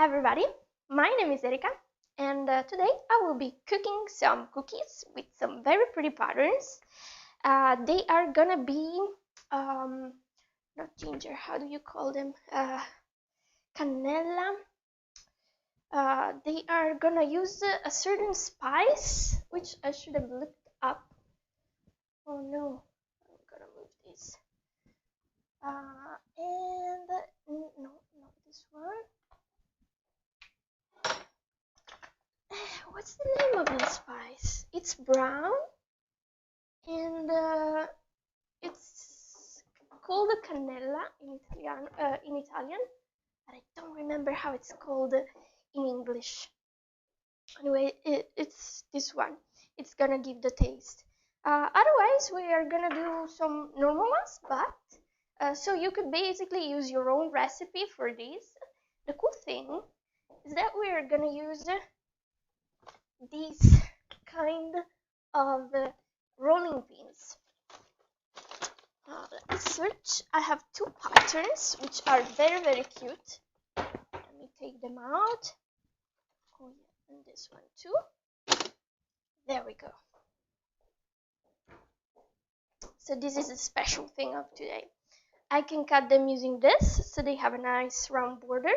everybody, my name is Erika and today I will be cooking some cookies with some very pretty patterns. They are gonna be, not ginger, how do you call them? Canela. They are gonna use a certain spice, which I should have looked up. Oh no, I'm gonna move this. And no, not this one. What's the name of this spice? It's brown and it's called canela in Italian, but I don't remember how it's called in English. Anyway, it's this one. It's gonna give the taste. Otherwise, we are gonna do some normal ones, but so you could basically use your own recipe for this. The cool thing is that we are gonna use these kind of rolling pins. Let's search. I have two patterns which are very cute. Let me take them out. Oh yeah, and this one too. There we go. So this is a special thing of today. I can cut them using this, so they have a nice round border.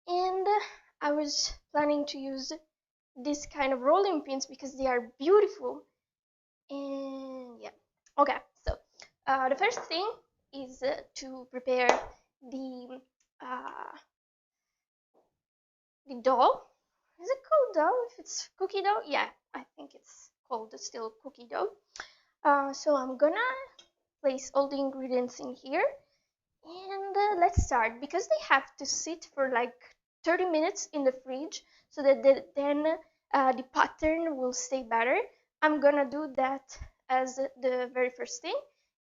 And I was planning to use this kind of rolling pins because they are beautiful. And yeah, okay, so the first thing is to prepare the dough. Is it called dough? If it's cookie dough, yeah, I think it's called still cookie dough. So I'm gonna place all the ingredients in here, and let's start. Because they have to sit for like 30 minutes in the fridge so that then the pattern will stay better. I'm gonna do that as the very first thing,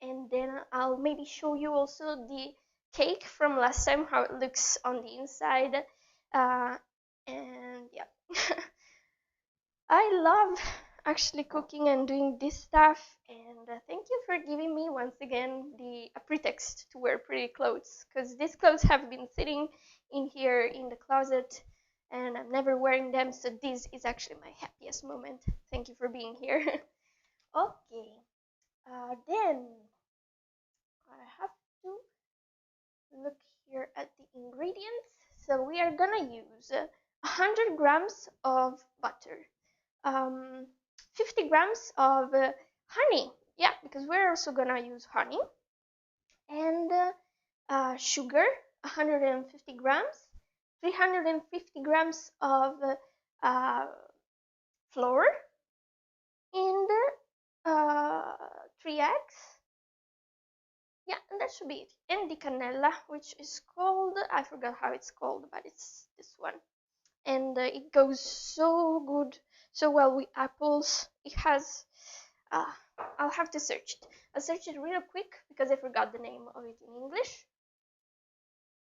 and then I'll maybe show you also the cake from last time, how it looks on the inside. And yeah, I love actually cooking and doing this stuff, and thank you for giving me once again a pretext to wear pretty clothes, because these clothes have been sitting in here in the closet and I'm never wearing them, so this is actually my happiest moment. Thank you for being here. Okay, then I have to look here at the ingredients. So we are gonna use 100 grams of butter, 50 grams of honey, yeah, because we're also gonna use honey, and sugar, 150 grams, 350 grams of flour, and 3 eggs. Yeah, and that should be it. And the canela, which is called, I forgot how it's called, but it's this one. And it goes so good, so well with apples. It has, I'll have to search it. I'll search it real quick because I forgot the name of it in English.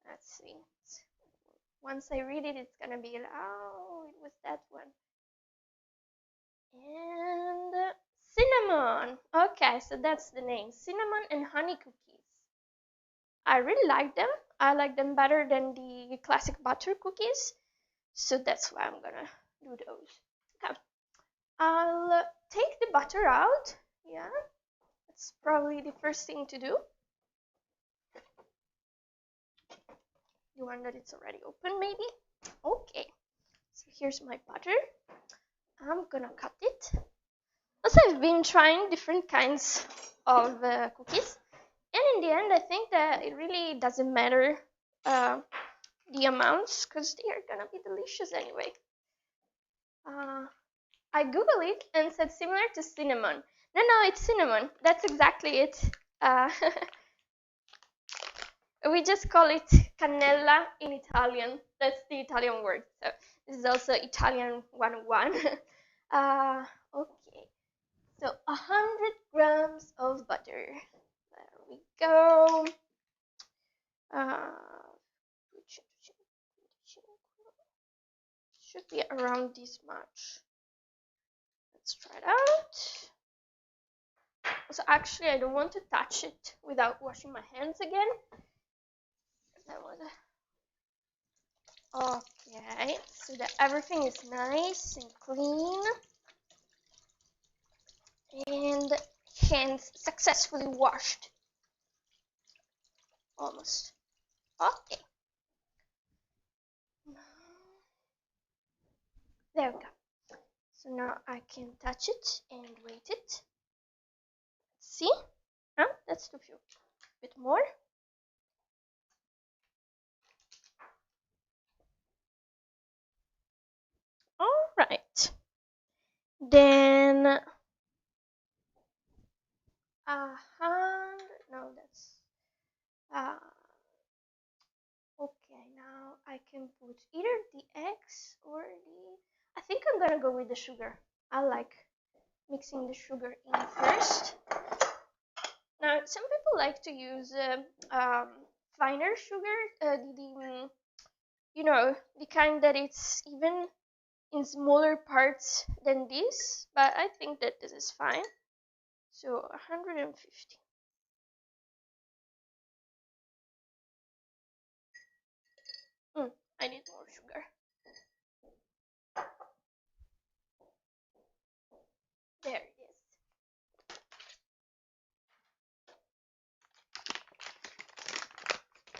Let's see. Once I read it, it's gonna be, oh, it was that one. And cinnamon. Okay, so that's the name. Cinnamon and honey cookies. I really like them. I like them better than the classic butter cookies, so that's why I'm gonna do those. Okay, I'll take the butter out. Yeah, that's probably the first thing to do. The one that it's already open, maybe. Okay, so here's my butter. I'm gonna cut it. Also, I've been trying different kinds of cookies, and in the end I think that it really doesn't matter the amounts, because they are gonna be delicious anyway. I googled it and said similar to cinnamon. No, it's cinnamon. That's exactly it. We just call it cannella in Italian. That's the Italian word. So this is also Italian 101. Okay, so 100 grams of butter. There we go. Should be around this much. Let's try it out. So actually, I don't want to touch it without washing my hands again. That was Okay, so that everything is nice and clean and hands successfully washed. Almost. Okay. There we go. So now I can touch it and weight it. See? Huh? That's too few. A bit more. All right. Then no, that's okay. Now I can put either the eggs or the. I think I'm gonna go with the sugar. I like mixing the sugar in first. Now some people like to use finer sugar, you know, the kind that it's even in smaller parts than this, but I think that this is fine. So 150. I need more sugar. There it is.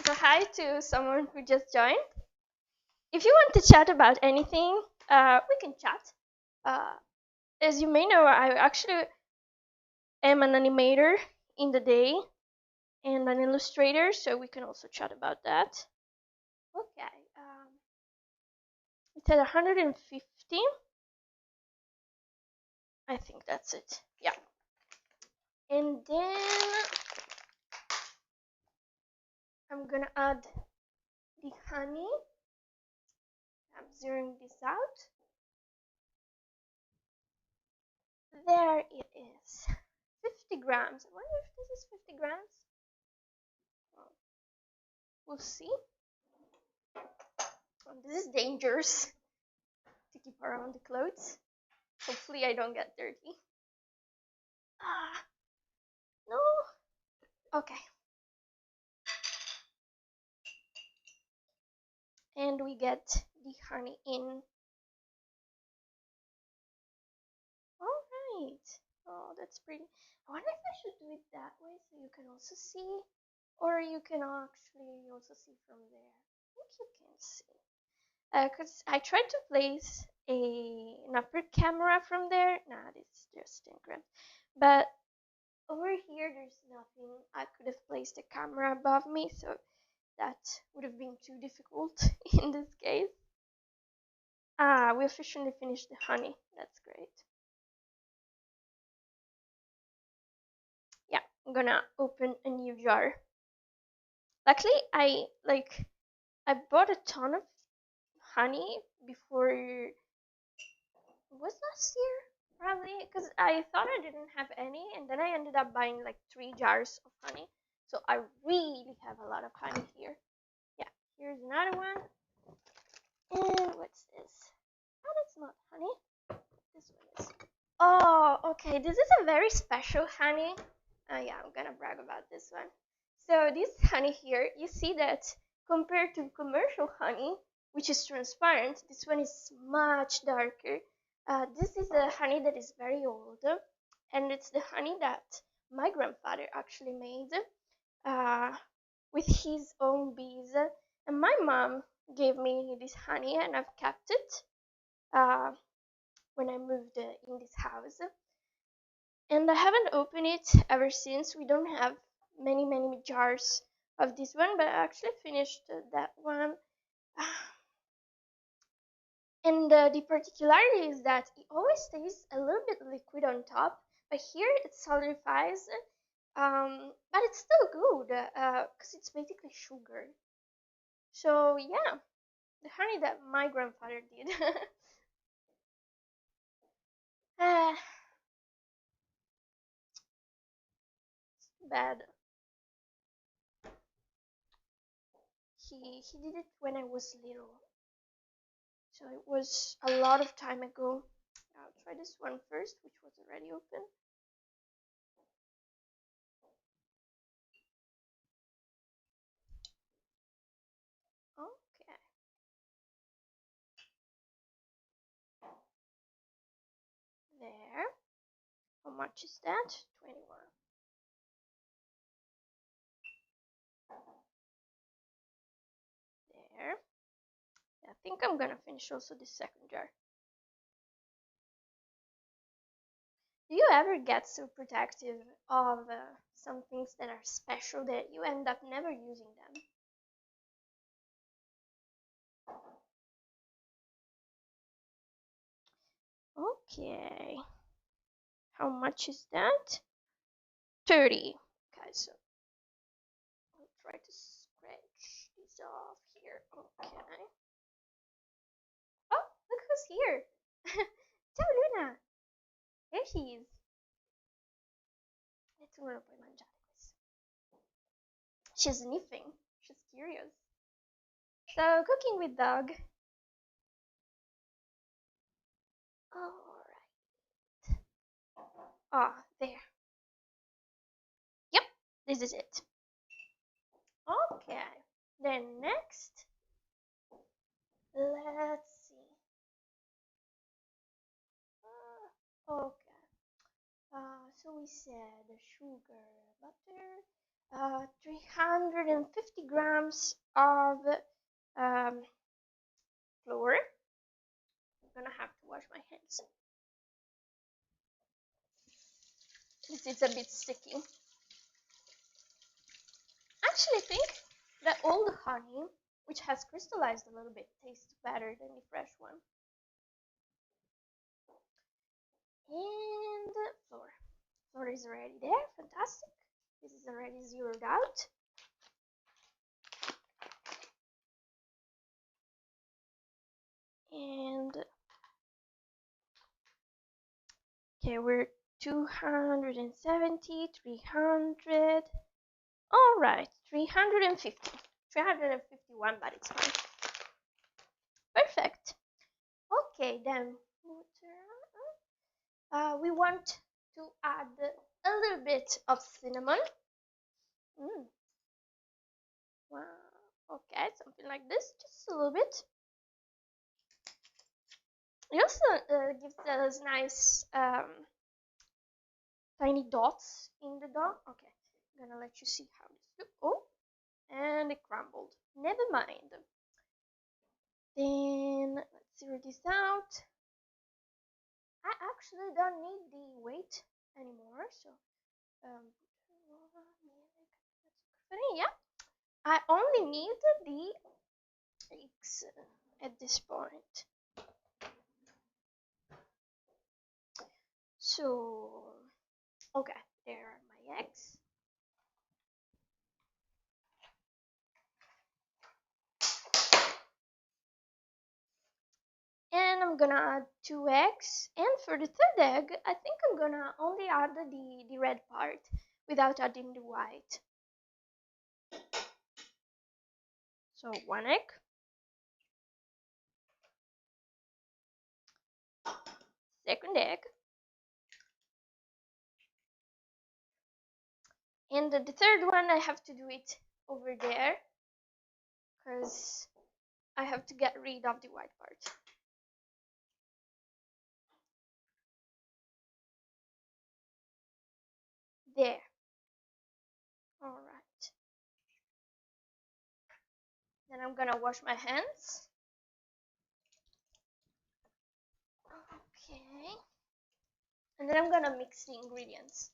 So hi to someone who just joined. If you want to chat about anything, we can chat. As you may know, I actually am an animator in the day and an illustrator, so we can also chat about that. Okay, it's at 150. I think that's it. Yeah. And then I'm gonna add the honey. I'm zeroing this out. There it is. 50 grams. I wonder if this is 50 grams. Well, we'll see. This is dangerous to keep around the clothes. Hopefully I don't get dirty. Ah, no. Okay. And we get the honey in. All right. Oh, that's pretty. I wonder if I should do it that way so you can also see, or you can actually also see from there. I think you can see. Because I tried to place an upper camera from there. Nah, it's just incorrect. But over here, there's nothing. I could have placed a camera above me, so that would have been too difficult in this case. Ah, we officially finished the honey. That's great. Yeah, I'm gonna open a new jar. Luckily, I bought a ton of honey before. Was last year probably, because I thought I didn't have any, and then I ended up buying like 3 jars of honey. So I really have a lot of honey here. Yeah, here's another one. And what's this? Oh, that's not honey. This one is. Oh, okay. This is a very special honey. Yeah, I'm gonna brag about this one. So this honey here, you see that compared to commercial honey, which is transparent, this one is much darker. This is a honey that is very old, and it's the honey that my grandfather actually made uh, with his own bees. And my mom gave me this honey, and I've kept it when I moved in this house. And I haven't opened it ever since. We don't have many jars of this one, but I actually finished that one. And the particularity is that it always stays a little bit liquid on top, but here it solidifies, but it's still good because it's basically sugar. So yeah, the honey that my grandfather did. uh, Bad. He did it when I was little, so it was a lot of time ago. I'll try this one first, which was already open. Okay. How much is that? 21. There. I think I'm gonna finish also the second jar. Do you ever get so protective of some things that are special that you end up never using them? Okay. How much is that? 30. Okay, so I'll try to scratch this off here. Okay. Oh, look who's here. Ciao Luna. There she is. Let's poi mangiare questo. She's sniffing. She's curious. So, cooking with dog. Alright. Ah, there. Yep, this is it. Okay. Then next, let's see. Okay. So we said sugar, butter, 350 grams of flour. I'm gonna have to wash my hands. This is a bit sticky. Actually, I think that old honey, which has crystallized a little bit, tastes better than the fresh one. And flour. Flour is already there. Fantastic. This is already zeroed out. And okay, we're 270, 300. All right, 350, 351, but it's fine. Perfect. Okay, then we want to add a little bit of cinnamon. Wow. Okay, something like this, just a little bit. It also gives us nice tiny dots in the dough. Okay, I'm gonna let you see how this looks. Oh, and it crumbled. Never mind. Then let's zero this out. I actually don't need the weight anymore, so yeah, I only need the eggs at this point. So okay, there are my eggs. And I'm gonna add 2 eggs, and for the third egg I think I'm gonna only add the red part without adding the white. So 1 egg, second egg, and the third one I have to do it over there because I have to get rid of the white part. There. All right. Then I'm gonna wash my hands. Okay. And then I'm gonna mix the ingredients.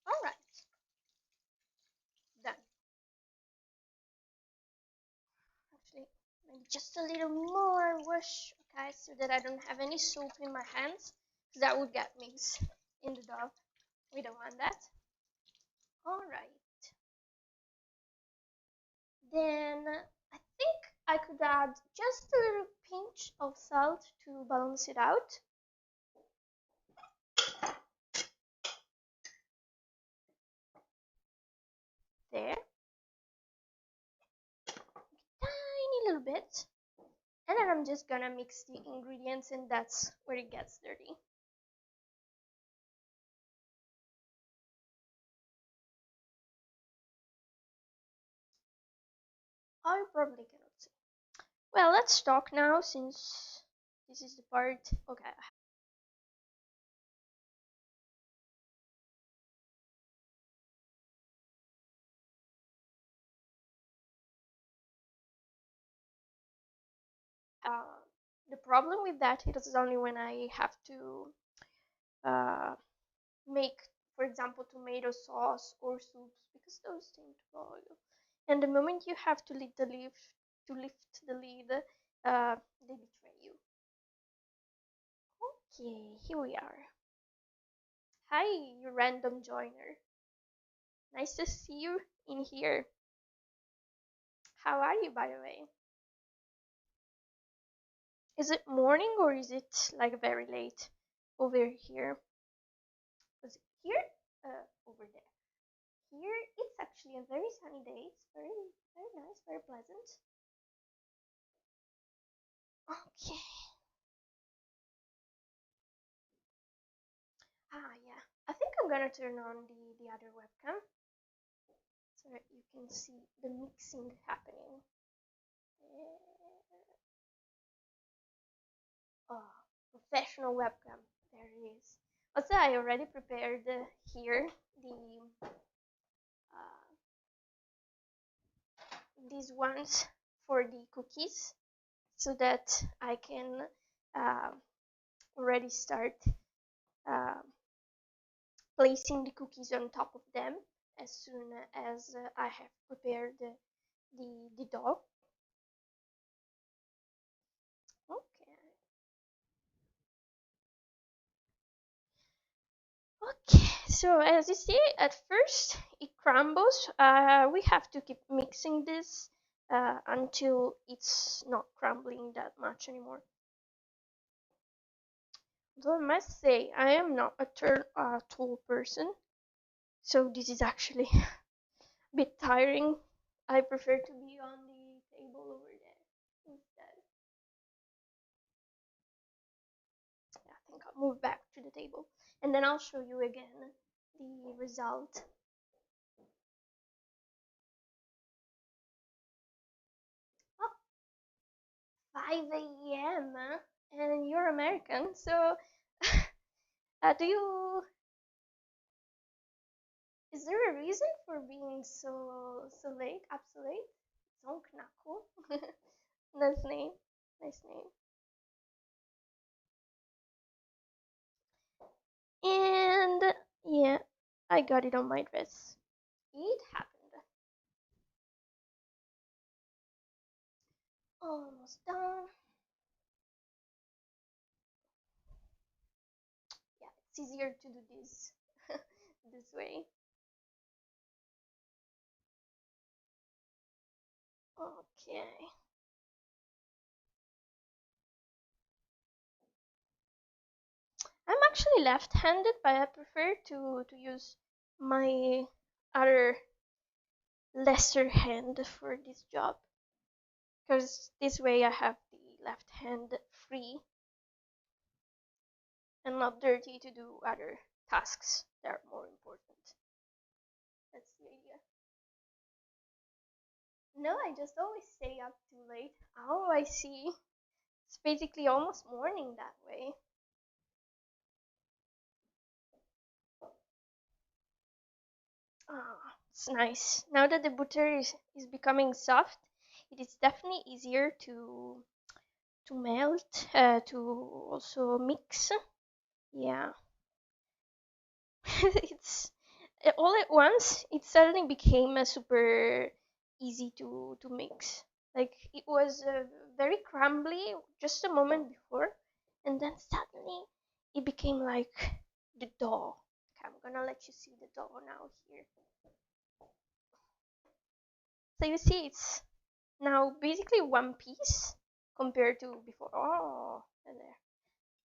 All right. Done. Actually, maybe just a little more wash, okay, so that I don't have any soap in my hands, because that would get mixed in the dough. We don't want that. All right. Then I think I could add just a little pinch of salt to balance it out. There. Tiny little bit. And then I'm just gonna mix the ingredients, and that's where it gets dirty. I probably cannot see. Well, let's talk now since this is the part. Okay. Uh, the problem with that is only when I have to uh, make, for example, tomato sauce or soups because those tend to boil. And the moment you have to lift the lid, they betray you. Okay, here we are. Hi, you random joiner. Nice to see you in here. How are you, by the way? Is it morning or is it like very late over here? Was it here? Over there. Here, it's actually a very sunny day. It's very nice, very pleasant. Okay. Ah, yeah. I think I'm gonna turn on the other webcam so that you can see the mixing happening. Oh, professional webcam. There it is. Also, I already prepared here uh, these ones for the cookies so that I can uh, already start uh, placing the cookies on top of them as soon as I have prepared the dough. Okay. Okay, so as you see, at first it crumbles. We have to keep mixing this until it's not crumbling that much anymore. Though I must say, I am not a tall person, so this is actually a bit tiring. I prefer to be on the table over there instead. Yeah, I think I'll move back to the table and then I'll show you again the result. Oh, 5 a.m. And you're American, so do you? Is there a reason for being so late? Up so late? Zonk Knuckle. Nice name. Nice name. And yeah, I got it on my dress. It happened. Almost done. Yeah, it's easier to do this this way. Okay. I'm actually left-handed, but I prefer to use my other lesser hand for this job because this way I have the left hand free and not dirty to do other tasks that are more important. That's the idea. No, I just always stay up too late. Oh, I see. It's basically almost morning that way. Ah, it's nice. Now that the butter is becoming soft, it is definitely easier to melt, to also mix. Yeah. It's all at once. It suddenly became a super easy to mix. Like it was very crumbly just a moment before, and then suddenly it became like the dough. Okay, I'm gonna let you see the dough now here. So you see, it's now basically one piece compared to before. Oh, and there,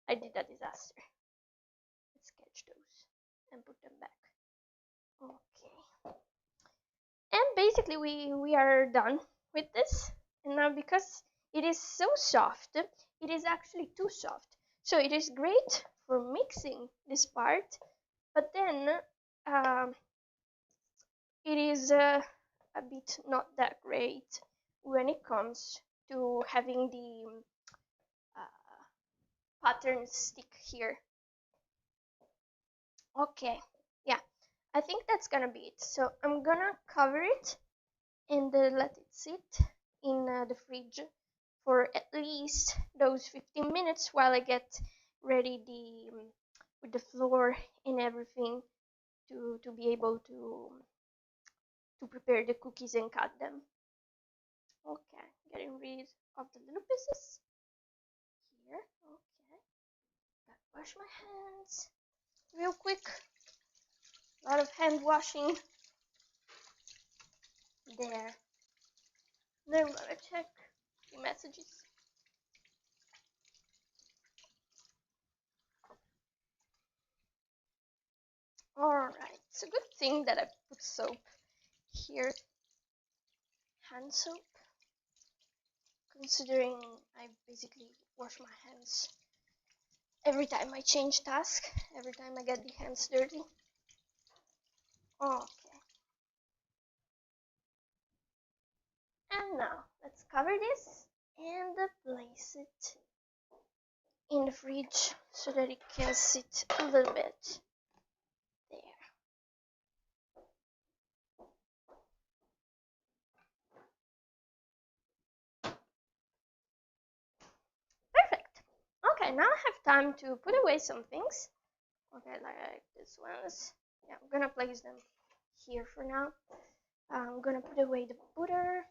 I did a disaster. Let's sketch those and put them back. Okay. And basically we are done with this. And now because it is so soft, it is actually too soft. So it is great for mixing this part, but then it is a bit not that great when it comes to having the pattern stick here. Okay, yeah, I think that's gonna be it. So I'm gonna cover it and let it sit in the fridge for at least those 15 minutes while I get ready with the flour and everything to be able to prepare the cookies and cut them. Okay, getting rid of the little pieces here. Okay, gotta wash my hands real quick. A lot of hand washing there. Then I'm gonna check the messages. Alright, it's a good thing that I put soap here. Hand soap. Considering I basically wash my hands every time I change task, every time I get the hands dirty. Okay. And now, let's cover this and place it in the fridge so that it can sit a little bit there. Perfect. Okay, now I have time to put away some things. Okay, like these ones. Yeah, I'm gonna place them here for now. I'm gonna put away the butter.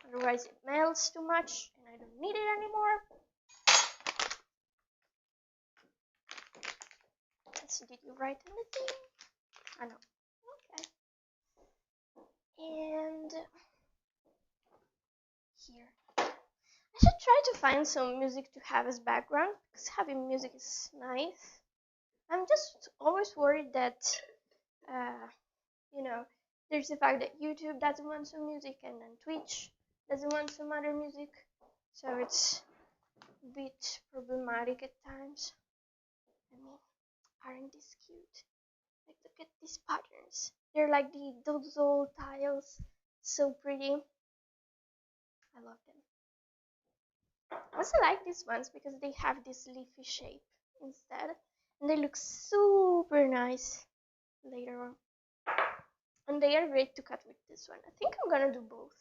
Otherwise it melts too much and I don't need it anymore. Did you write anything? I know. Okay. And here. I should try to find some music to have as background because having music is nice. I'm just always worried that, you know, there's the fact that YouTube doesn't want some music and then Twitch doesn't want some other music. So it's a bit problematic at times. I mean, aren't these cute? Like, look at these patterns. They're like those old tiles. So pretty. I love them. I also like these ones because they have this leafy shape instead. And they look super nice later on. And they are great to cut with this one. I think I'm gonna do both.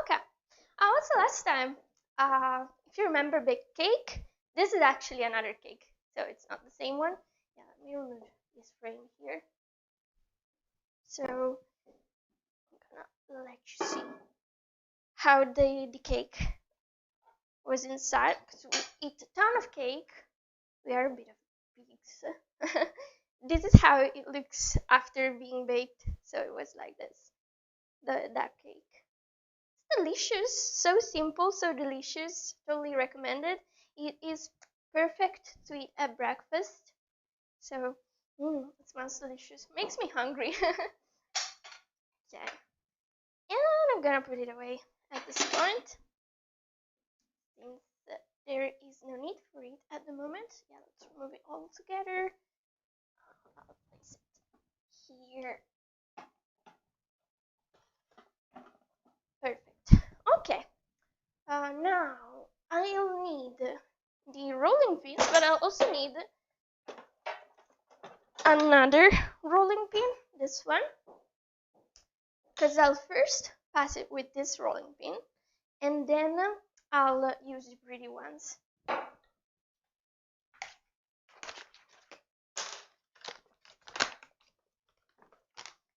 Okay. What's the last time? If you remember baked cake, this is actually another cake. So it's not the same one. Yeah, let me remove this frame here. So I'm gonna let you see how the cake was inside. Because we eat a ton of cake. We are a bit of pigs. This is how it looks after being baked. So it was like this. That cake. It's delicious. So simple, so delicious. Totally recommended. It is perfect to eat at breakfast. So, it smells delicious. Makes me hungry. Yeah. And I'm gonna put it away at this point. Since there is no need for it at the moment. Yeah, let's remove it all together. I'll place it here. Perfect. Okay. Now I'll need the rolling pin, but I'll also need another rolling pin, this one, because I'll first pass it with this rolling pin, and then I'll use the pretty ones.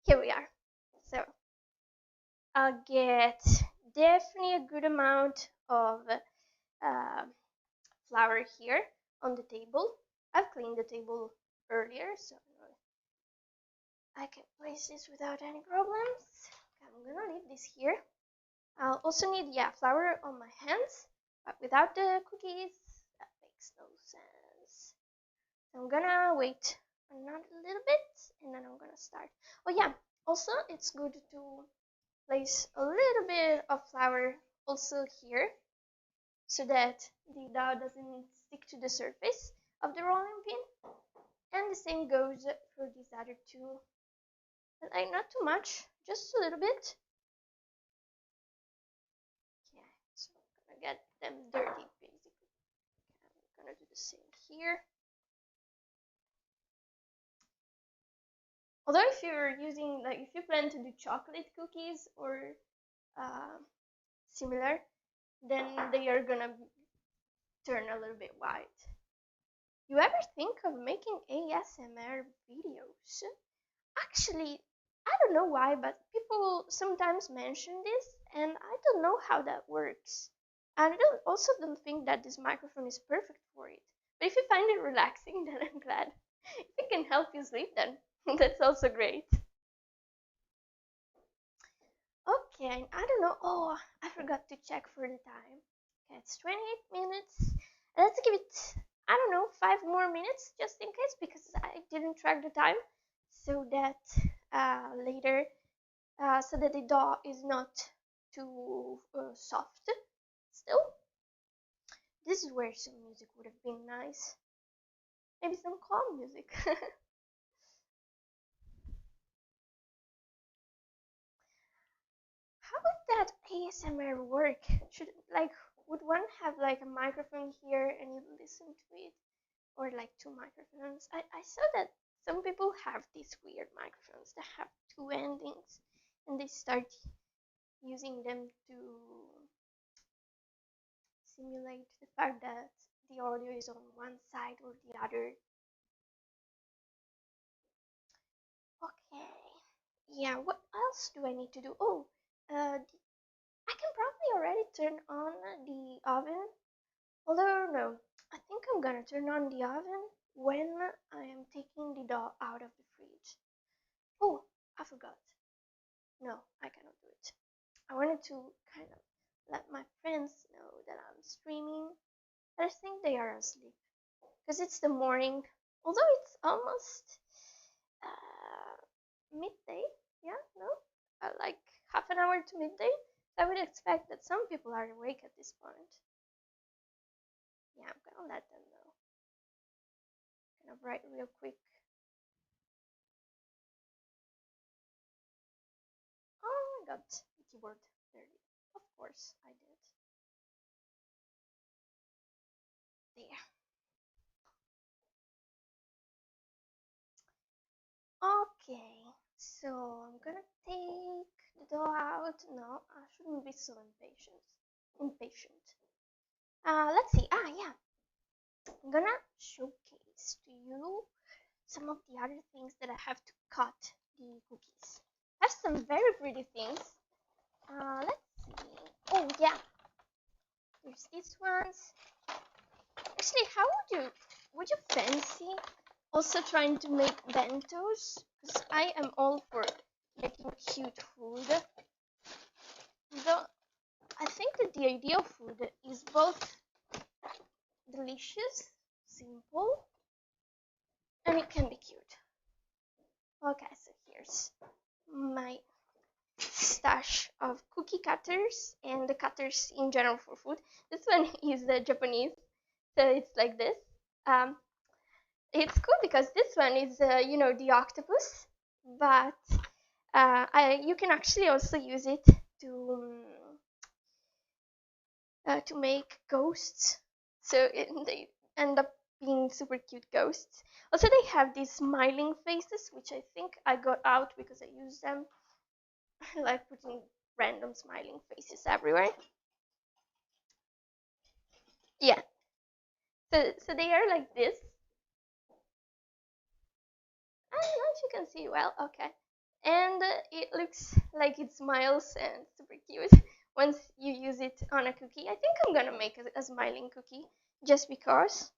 Here we are. So I'll get definitely a good amount of flour here on the table. I've cleaned the table earlier, so I can place this without any problems. I'm gonna leave this here. I'll also need, flour on my hands, but without the cookies, that makes no sense. So I'm gonna wait another little bit, and then I'm gonna start. Oh yeah, also it's good to place a little bit of flour also here, so that the dough doesn't stick to the surface of the rolling pin. And the same goes for these other two. But like not too much, just a little bit. Yeah, so I'm gonna get them dirty basically. I'm gonna do the same here. Although if you're using, like, if you plan to do chocolate cookies or similar, then they are gonna turn a little bit white. You ever think of making ASMR videos? Actually, I don't know why, but people sometimes mention this, and I don't know how that works. And I also don't think that this microphone is perfect for it. But if you find it relaxing, then I'm glad. If it can help you sleep, then that's also great. Okay, I don't know. Oh, I forgot to check for the time. Okay, it's 28 minutes. Let's give it, I don't know, 5 more minutes just in case, because I didn't track the time, so that later, so that the dough is not too soft still. This is where some music would have been nice. Maybe some calm music. How would that ASMR work? Would one have like a microphone here and you listen to it? Or like two microphones? I saw that some people have these weird microphones that have two endings and they start using them to simulate the fact that the audio is on one side or the other. Okay. Yeah, what else do I need to do? Oh, I can probably already turn on the oven. Although, no, I think I'm gonna turn on the oven when I am taking the dough out of the fridge. Oh, I forgot. No, I cannot do it. I wanted to kind of let my friends know that I'm streaming, but I think they are asleep because it's the morning. Although it's almost midday, yeah, no, like half an hour to midday. I would expect that some people are awake at this point. Yeah, I'm gonna let them know. Gonna write real quick. Oh, I got the keyboard dirty. Of course I did. There. Okay, so I'm gonna take the dough out. No, I shouldn't be so impatient. Let's see. Yeah. I'm gonna showcase to you some of the other things that I have to cut the cookies. I have some very pretty things. Let's see. Oh yeah, there's these ones. Actually, how would you fancy also trying to make bentos? Because I am all for making cute food. Though I think that the ideal food is both delicious, simple, and it can be cute. Okay, so here's my stash of cookie cutters and the cutters in general for food. This one is Japanese, so it's like this. It's cool because this one is, the octopus, but you can actually also use it to make ghosts. So they end up being super cute ghosts. Also, they have these smiling faces, which I think I got out because I used them, like putting random smiling faces everywhere. Yeah. So they are like this. I don't know if you can see well. Okay. And it looks like it smiles and super cute once you use it on a cookie. I think I'm gonna make a smiling cookie just because.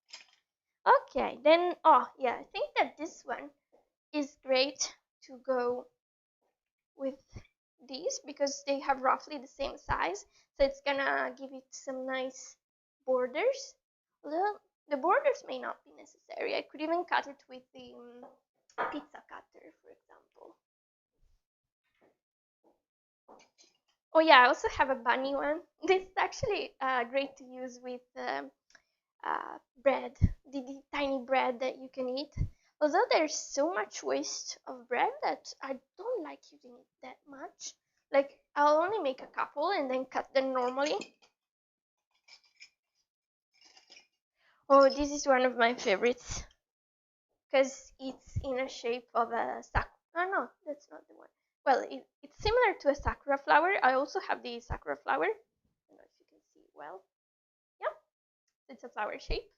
Okay, then, oh yeah, I think that this one is great to go with these because they have roughly the same size, so it's gonna give it some nice borders. Although the borders may not be necessary. I could even cut it with the pizza cutter, for example. Oh yeah, I also have a bunny one. This is actually great to use with bread, the tiny bread that you can eat. Although there's so much waste of bread that I don't like using it that much. Like, I'll only make a couple and then cut them normally. Oh, this is one of my favorites because it's in a shape of a sakura. Oh no, that's not the one. Well, it's similar to a sakura flower. I also have the sakura flower. I don't know if you can see it well. Yeah, it's a flower shape.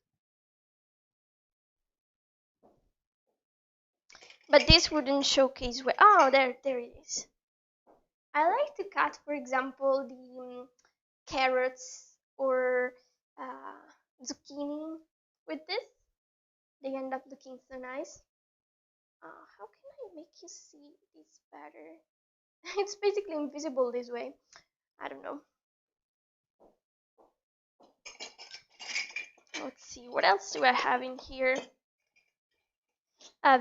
But this wouldn't showcase well. Oh, there it is. I like to cut, for example, the carrots or zucchini with this. They end up looking so nice. How can I make you see this better? It's basically invisible this way. I don't know. Let's see, what else do I have in here?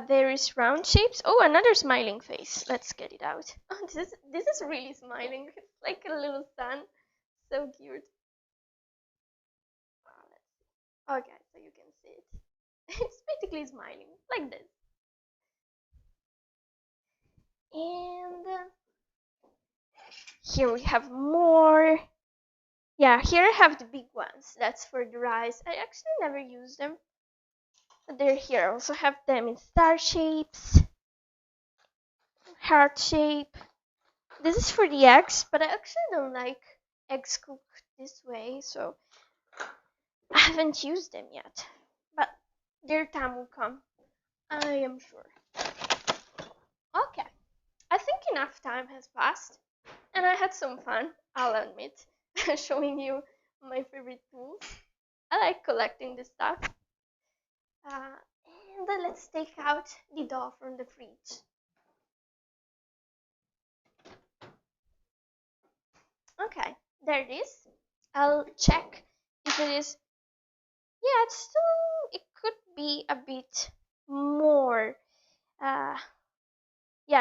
Various round shapes. Oh, another smiling face. Let's get it out. Oh, this is really smiling. It's like a little sun. So cute. Okay, so you can see it. It's basically smiling like this. And here we have more. Yeah, here I have the big ones. That's for the rice. I actually never use them. But they're here. I also have them in star shapes, heart shape. This is for the eggs, but I actually don't like eggs cooked this way, so I haven't used them yet. But their time will come, I am sure. Okay, I think enough time has passed, and I had some fun, I'll admit, showing you my favorite tools. I like collecting this stuff. And then let's take out the dough from the fridge. Okay, there it is. I'll check if it is. Yeah, it's still. It could be a bit more. Yeah,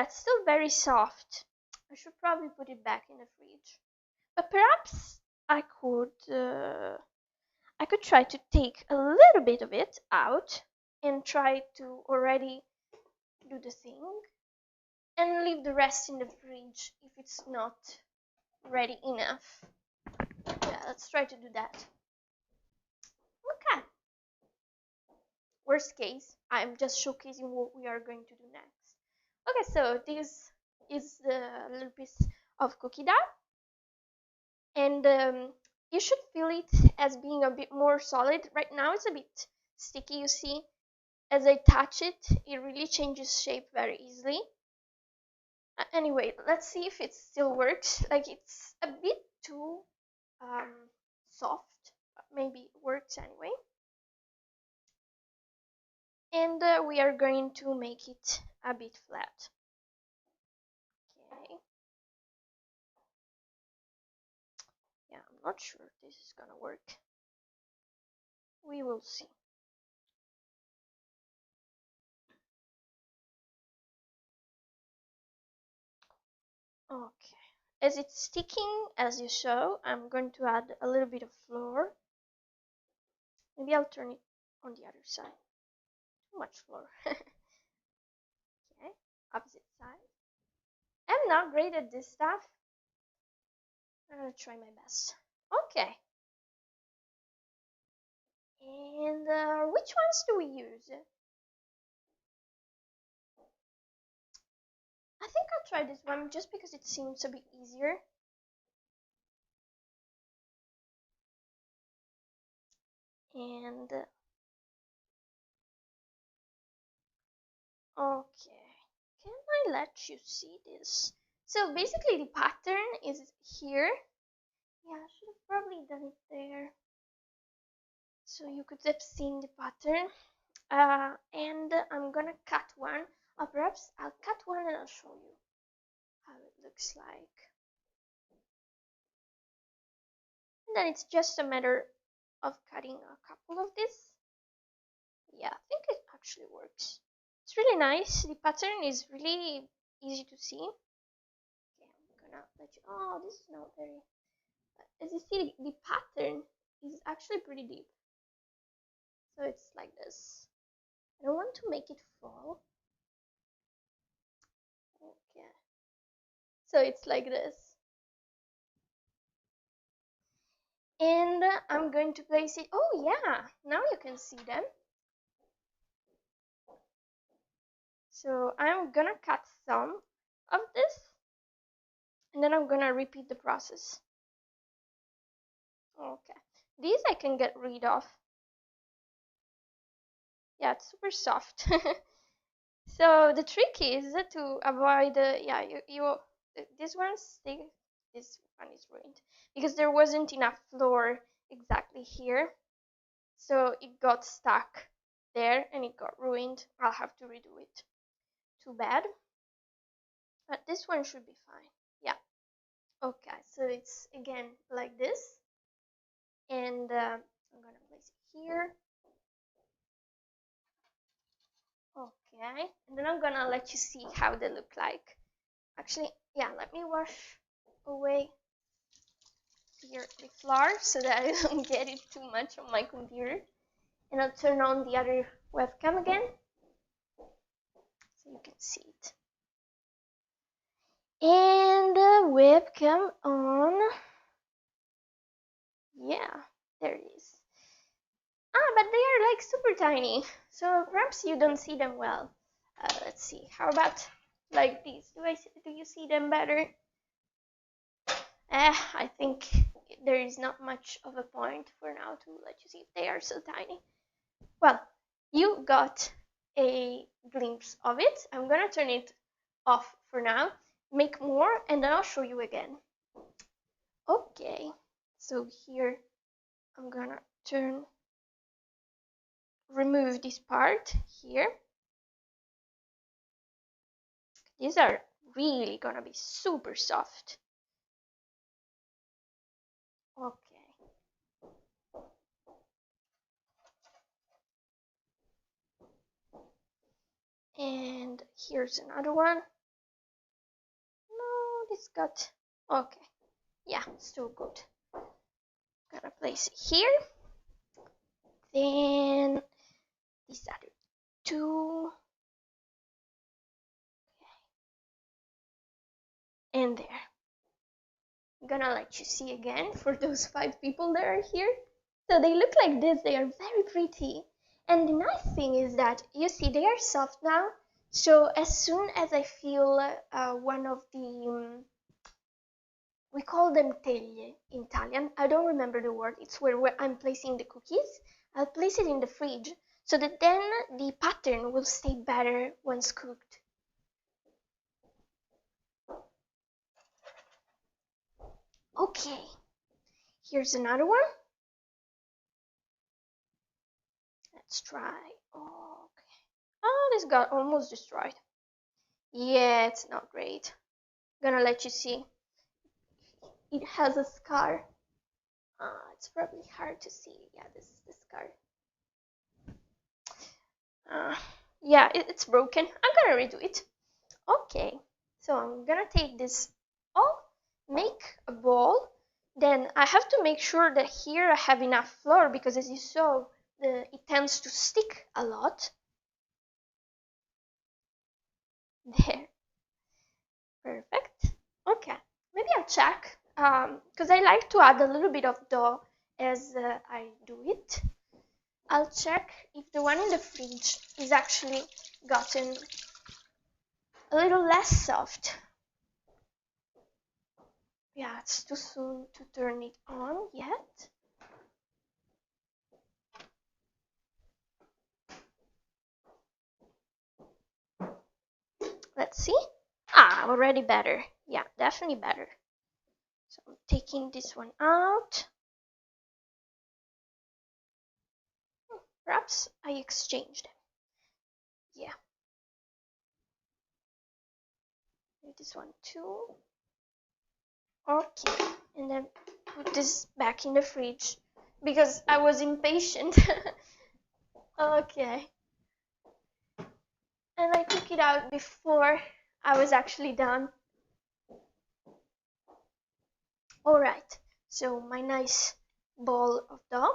it's still very soft. I should probably put it back in the fridge. But perhaps I could. I could try to take a little bit of it out and try to already do the thing, and leave the rest in the fridge if it's not ready enough. Yeah, let's try to do that. Okay. Worst case, I'm just showcasing what we are going to do next. Okay, so this is the little piece of cookie dough, and you should feel it as being a bit more solid. Right now it's a bit sticky, you see. As I touch it, it really changes shape very easily. Anyway, let's see if it still works. Like, it's a bit too soft, but maybe it works anyway. And we are going to make it a bit flat. Okay. Yeah, I'm not sure this is gonna work. We will see. Okay. As it's sticking, as you saw, I'm going to add a little bit of flour. Maybe I'll turn it on the other side. Too much flour. Okay, opposite side. I'm not great at this stuff. I'm gonna try my best. Okay. And which ones do we use? I think I'll try this one just because it seems a bit easier. And okay, can I let you see this? So basically the pattern is here. Yeah, I should have probably done it there, so you could have seen the pattern. And I'm gonna cut one, or perhaps I'll cut one and I'll show you how it looks like. And then it's just a matter of cutting a couple of these. Yeah, I think it actually works. It's really nice. The pattern is really easy to see. Okay, I'm gonna let you. Oh, this is not very. As you see, the pattern is actually pretty deep. So it's like this. I don't want to make it fall. Okay. So it's like this. And I'm going to place it. Oh yeah, now you can see them. So I'm gonna cut some of this, and then I'm gonna repeat the process. Okay, these I can get rid of. Yeah, it's super soft. So the trick is to avoid yeah, this one is ruined because there wasn't enough flour exactly here, so it got stuck there and it got ruined. I'll have to redo it. Too bad, but this one should be fine. Yeah. Okay, so it's again like this, and I'm gonna place it here. Okay, and then I'm gonna let you see how they look like. Actually, yeah, let me wash away here the flour so that I don't get it too much on my computer. And I'll turn on the other webcam again so you can see it. And the webcam on. Yeah, there it is. Ah, but they are like super tiny, so perhaps you don't see them well. Let's see. How about like these? Do you see them better? I think there is not much of a point for now to let you see if they are so tiny. Well, you got a glimpse of it. I'm gonna turn it off for now, make more, and then I'll show you again. Okay, so here I'm gonna remove this part here. These are really gonna be super soft. Okay. And here's another one. No, this got, okay. Yeah, still good. Gonna place it here. Then these other two. Okay. And there. I'm gonna let you see again for those 5 people that are here. So they look like this. They are very pretty. And the nice thing is that, you see, they are soft now. So as soon as I feel one of the, we call them teglie in Italian. I don't remember the word. It's where I'm placing the cookies. I'll place it in the fridge so that then the pattern will stay better once cooked. Okay, here's another one. Let's try. Okay. Oh, this got almost destroyed. Yeah, it's not great. I'm gonna let you see. It has a scar. It's probably hard to see. Yeah, this scar. Yeah, it's broken. I'm gonna redo it. Okay, so I'm gonna take this all, make a ball. Then I have to make sure that here I have enough flour because, as you saw, it tends to stick a lot. There. Perfect. Okay, maybe I'll check because I like to add a little bit of dough as I do it. I'll check if the one in the fridge is actually gotten a little less soft. Yeah, it's too soon to turn it on yet. Let's see. Already better. Yeah, definitely better. So I'm taking this one out. Perhaps I exchanged them. Yeah. This one too. Okay, and then put this back in the fridge because I was impatient. Okay. And I took it out before I was actually done. Alright, so my nice ball of dough.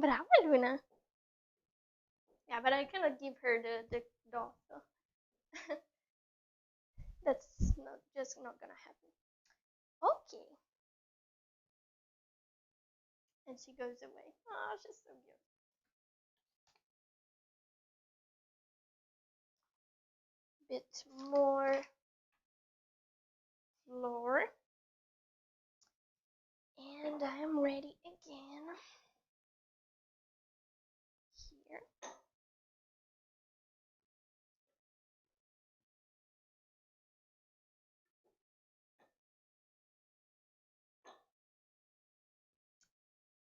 Brava Luna. Yeah, but I cannot give her the doll, so that's not just not gonna happen. Okay. And she goes away. Oh, she's so cute. Bit more flour. And I am ready again. Here.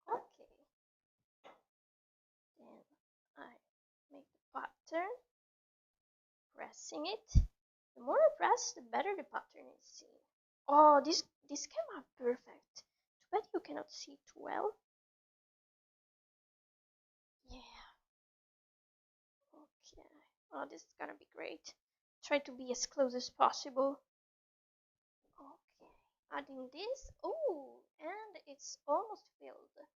Okay. Then I make the pattern, pressing it. The more I press, the better the pattern is seen. Oh, this came out perfect. Too bad you cannot see it well. Yeah. Okay. Oh, this is gonna be great. Try to be as close as possible. Okay. Adding this. Oh, and it's almost filled.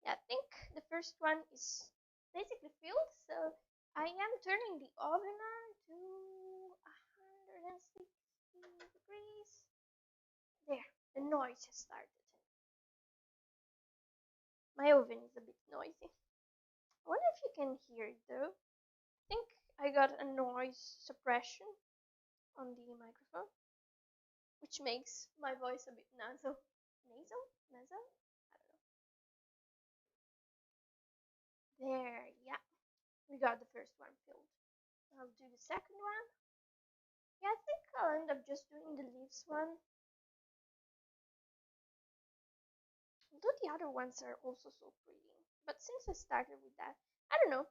Yeah, I think the first one is basically filled, so I am turning the oven on to 160 degrees. There, the noise has started. My oven is a bit noisy. I wonder if you can hear it though. I think I got a noise suppression on the microphone, which makes my voice a bit nasal. Nasal? Nasal? I don't know. There, yeah. We got the first one filled. I'll do the second one. Yeah, I think I'll end up just doing the leaves one. Although the other ones are also so pretty. But since I started with that, I don't know.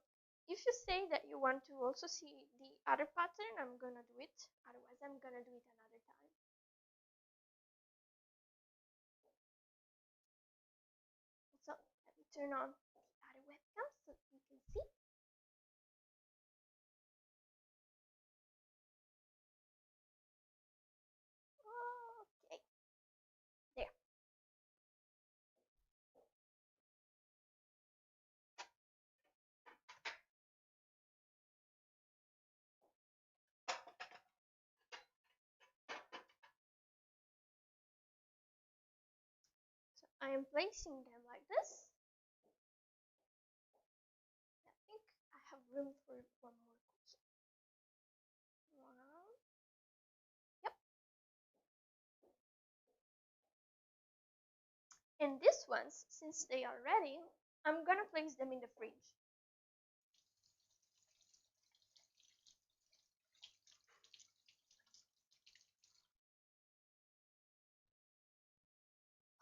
If you say that you want to also see the other pattern, I'm gonna do it. Otherwise, I'm gonna do it another time. So, let me turn on the other webcam so you can see. Okay. There. So, I am placing them like this. I think I have room for one more cookie. One. Yep. And these ones, since they are ready, I'm gonna place them in the fridge.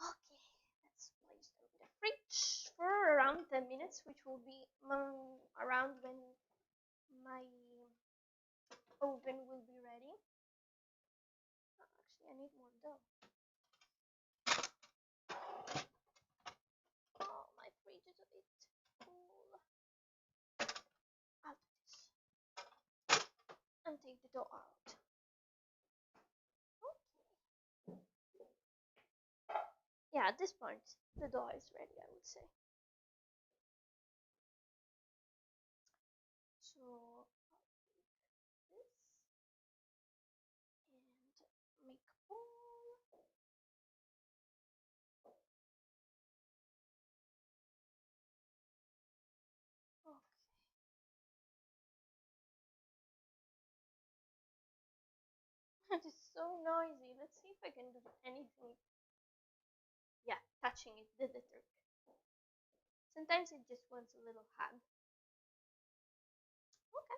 Okay, let's place them in the fridge for around 10 minutes, which will be around when my oven will be ready. Oh, actually, I need more dough. Oh, my fridge is a bit full. I'll do this and take the dough out. Okay. Yeah, at this point, the dough is ready, I would say. So I'll take this and make a ball. Okay. It is so noisy. Let's see if I can do anything. Yeah, touching it did the trick. Sometimes it just wants a little hug. Okay.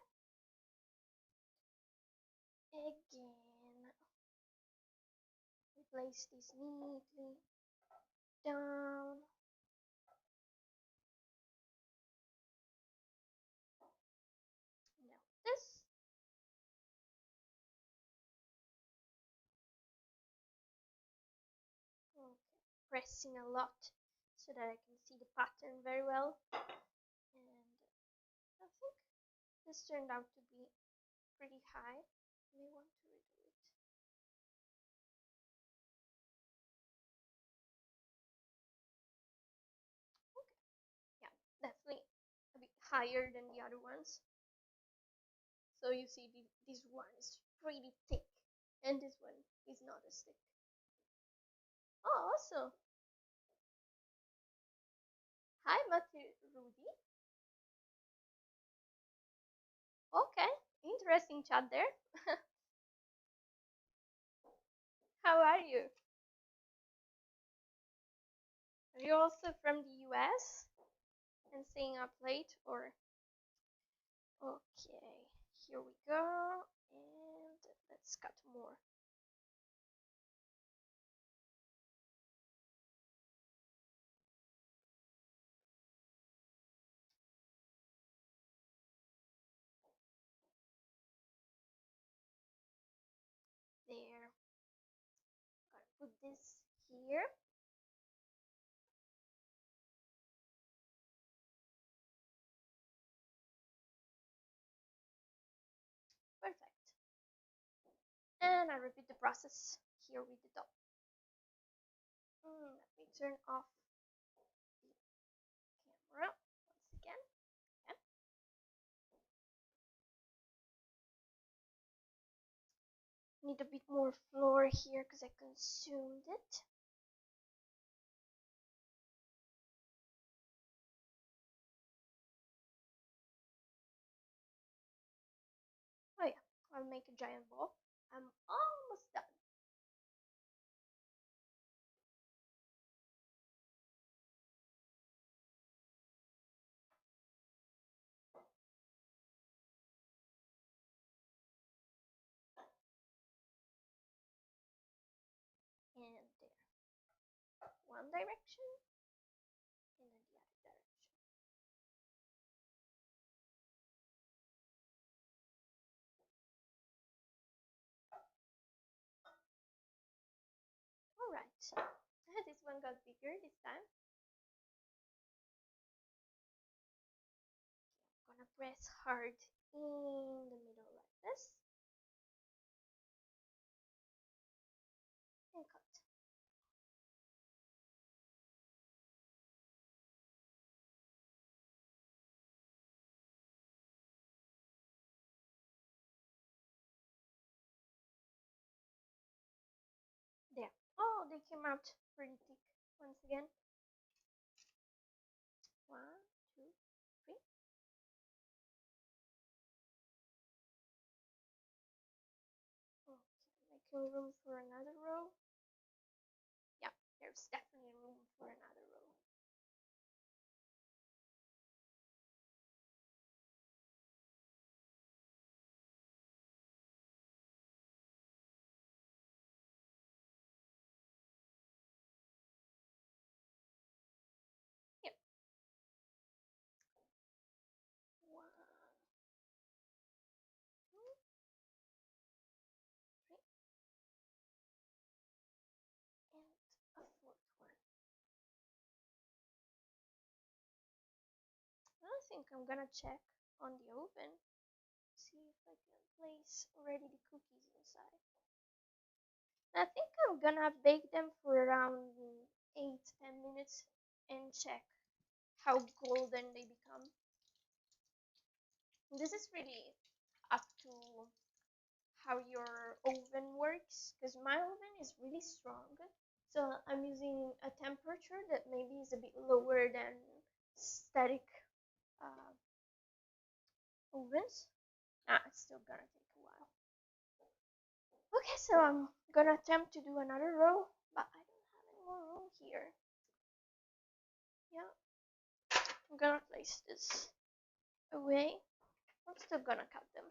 Again, we place this neatly down. Now this. Okay. Pressing a lot so that I can see the pattern very well. And I think this turned out to be pretty high. I may want to redo it. higher than the other ones. So you see this one is pretty thick and this one is not as thick. Oh, also, hi Rudy. Okay, interesting chat there. How are you? Are you also from the US and staying up late or? Okay, here we go, and let's cut more. There. Gotta put this here. Perfect. And I repeat the process here with the top. Let me turn off the camera once again. Okay. Need a bit more flour here because I consumed it. Oh yeah, I'll make a giant ball. I'm almost done. And there. One direction and then the other direction. Alright, this one got bigger this time. I'm gonna press hard in the middle like this. And cut. There. Oh, they came out pretty thick once again. 1, 2, 3. Okay, making room for another row. Yeah, there's definitely room for another row. Here. 1, 2, 3, and a fourth one. I think I'm gonna check on the oven, see if I can place already the cookies inside. I think I'm gonna bake them for around 8-10 minutes and check how golden they become. This is really up to how your oven works, because my oven is really strong, so I'm using a temperature that maybe is a bit lower than static ovens. It's still gonna take a while. Okay, so I'm gonna attempt to do another row, but I don't have any more room here. Yeah, I'm gonna place this away. I'm still gonna cut them.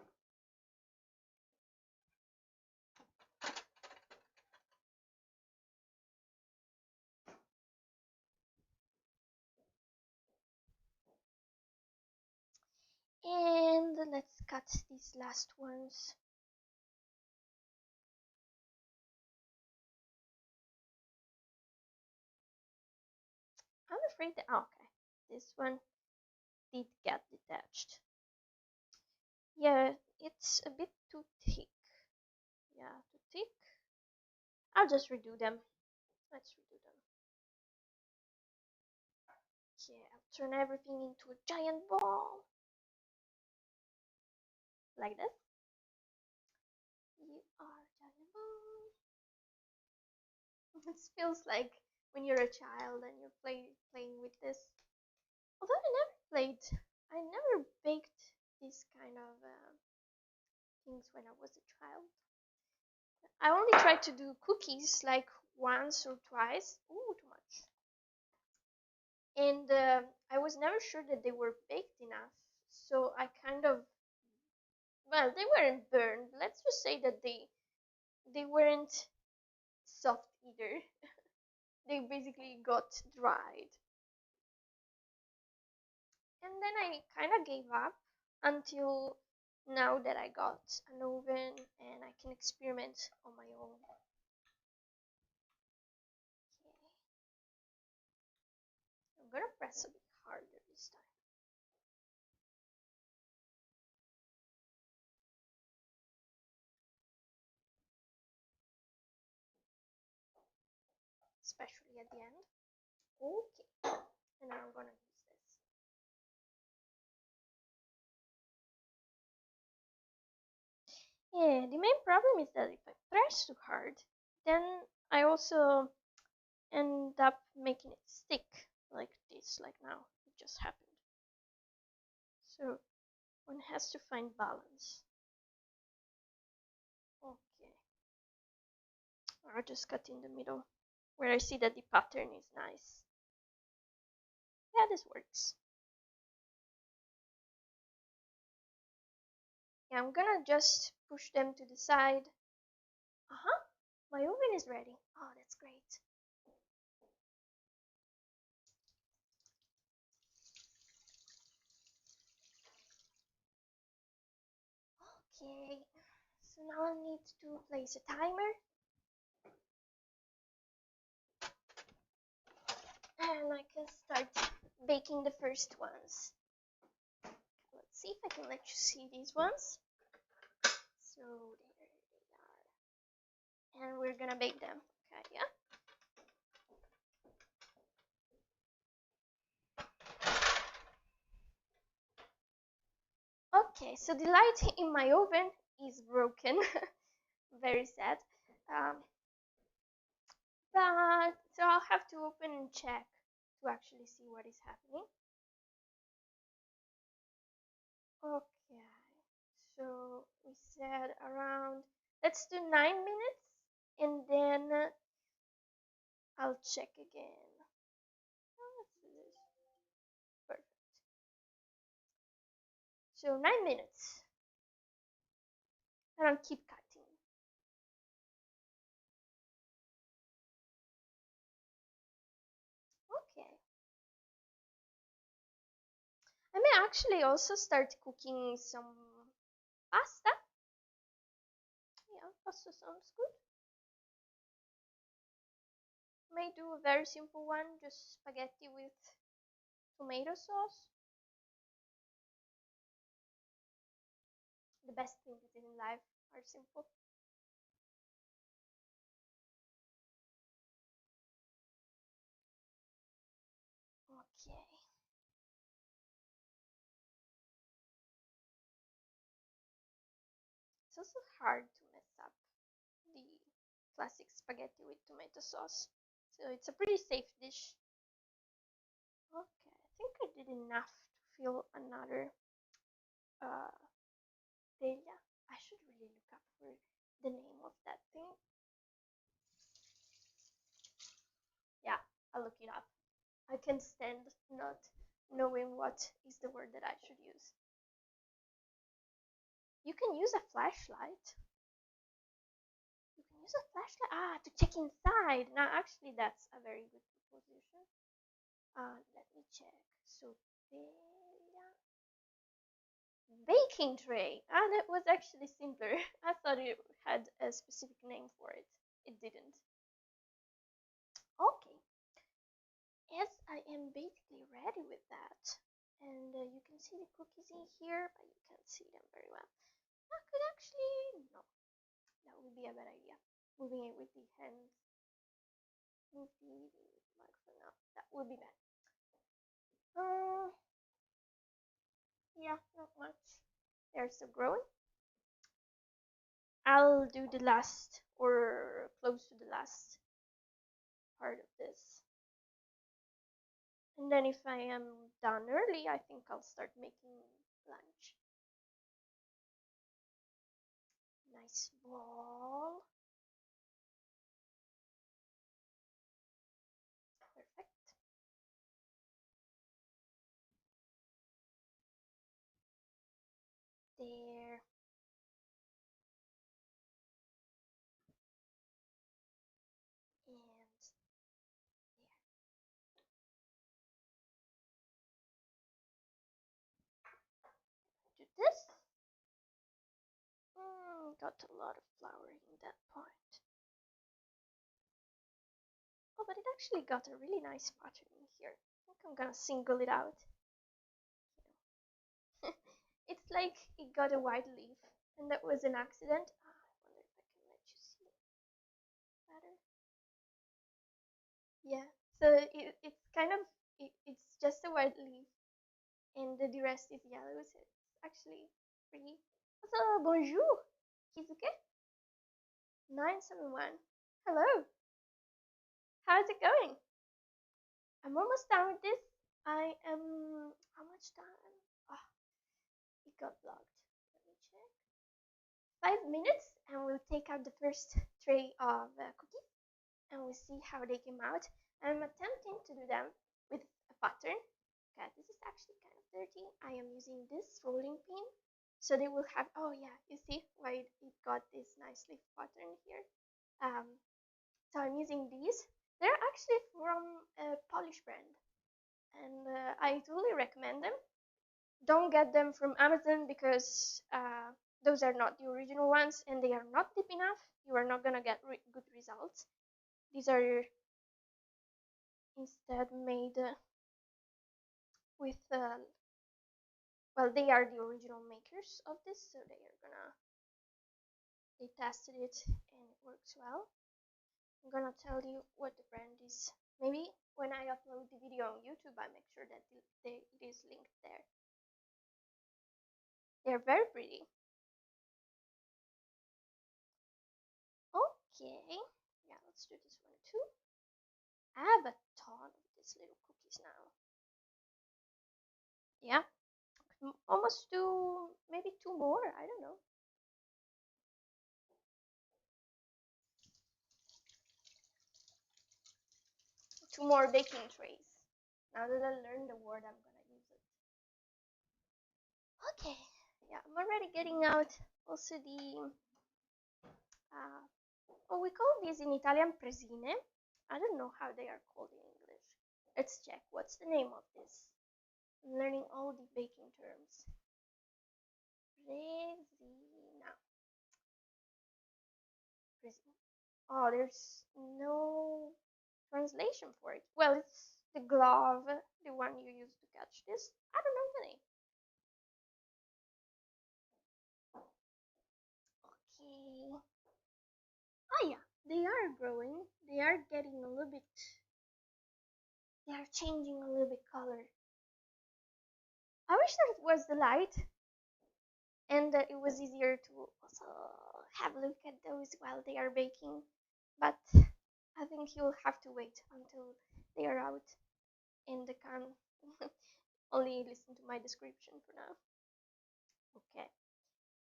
And let's cut these last ones. I'm afraid that, okay, this one did get detached. Yeah, it's a bit too thick. Yeah, too thick. I'll just redo them. Let's redo them. Yeah, I'll turn everything into a giant ball. Like this. You are a giant ball. It feels like when you're a child and you're playing with this. Although I never baked this kind of things when I was a child. I only tried to do cookies like once or twice. Ooh, too much. And I was never sure that they were baked enough. So I kind of, well, they weren't burned. Let's just say that they weren't soft either. They basically got dried. And then I kind of gave up until now that I got an oven and I can experiment on my own. Okay. I'm gonna press a bit harder this time. Especially at the end. Okay. And now I'm gonna use this. Yeah, the main problem is that if I press too hard, then I also end up making it stick like this, like now. It just happened. So one has to find balance. Okay. I'll just cut in the middle where I see that the pattern is nice. Yeah, this works. Yeah, I'm gonna just push them to the side. Uh-huh. My oven is ready. Oh, that's great. Okay. So now I need to place a timer. And I can start baking the first ones. Let's see if I can let you see these ones. So there they are. And we're gonna bake them. Okay, yeah. Okay, so the light in my oven is broken. Very sad. But so I'll have to open and check to actually see what is happening. Okay, so we said around, let's do 9 minutes and then I'll check again. Oh, let's do this. Perfect. So 9 minutes. And I'll keep cutting. Okay. I may actually also start cooking some pasta. Yeah, pasta sounds good. May do a very simple one, just spaghetti with tomato sauce. The best things in life are simple. Okay. It's also hard to mess up the classic spaghetti with tomato sauce. So it's a pretty safe dish. Okay, I think I did enough to fill another uh paella. I should really look up for the name of that thing. Yeah, I'll look it up. I can stand not knowing what is the word that I should use. You can use a flashlight. You can use a flashlight to check inside. Now, actually, that's a very good proposition. Let me check. So, baking tray. That was actually simpler. I thought it had a specific name for it. It didn't. Okay. Yes, I am basically ready with that. And you can see the cookies in here, but you can't see them very well. I could actually, no, that would be a bad idea. Moving it with the hands. Move the microphone up. That would be bad. Uh, yeah, not much. They're still growing. I'll do the last or close to the last part of this. And then if I am done early, I think I'll start making lunch. Nice ball. Perfect. There. And there. Do this. Got a lot of flour in that point. Oh, but it actually got a really nice pattern in here. I think I'm gonna single it out. It's like it got a wide leaf, and that was an accident. I wonder if I can let you see better. Yeah, so it's kind of it's just a white leaf, and the rest is yellow. So it's actually pretty. So bonjour, Kizuke 971. Hello, how's it going? I'm almost done with this. I am how much time? Oh, it got blocked. Let me check. 5 minutes, and we'll take out the first tray of cookies, and we'll see how they came out. I'm attempting to do them with a pattern. Okay, this is actually kind of dirty. I am using this rolling pin, so they will have. Oh yeah, you see why it got this nice leaf pattern here. So I'm using these. They're actually from a Polish brand, and I totally recommend them. Don't get them from Amazon because those are not the original ones and they are not deep enough. You are not gonna get good results. These are instead made with well, they are the original makers of this, so they tested it and it works well. I'm gonna tell you what the brand is. Maybe when I upload the video on YouTube, I make sure that it is linked there. They're very pretty. Okay, yeah, let's do this one too. I have a ton of these little cookies now. Yeah, almost do maybe two more. I don't know. Two more baking trays. Now that I learned the word, I'm gonna use it. Okay, yeah, I'm already getting out also the oh, we call these in Italian presine. I don't know how they are called in English. Let's check. What's the name of this? I'm learning all the baking terms. Resina. Resina. Oh, there's no translation for it. Well, it's the glove, the one you use to catch this. I don't know the name. Okay. Oh yeah, they are growing. They are getting a little bit. They are changing a little bit color. I wish that it was the light, and that it was easier to also have a look at those while they are baking. But I think you'll have to wait until they are out in the can. Only listen to my description for now. Okay,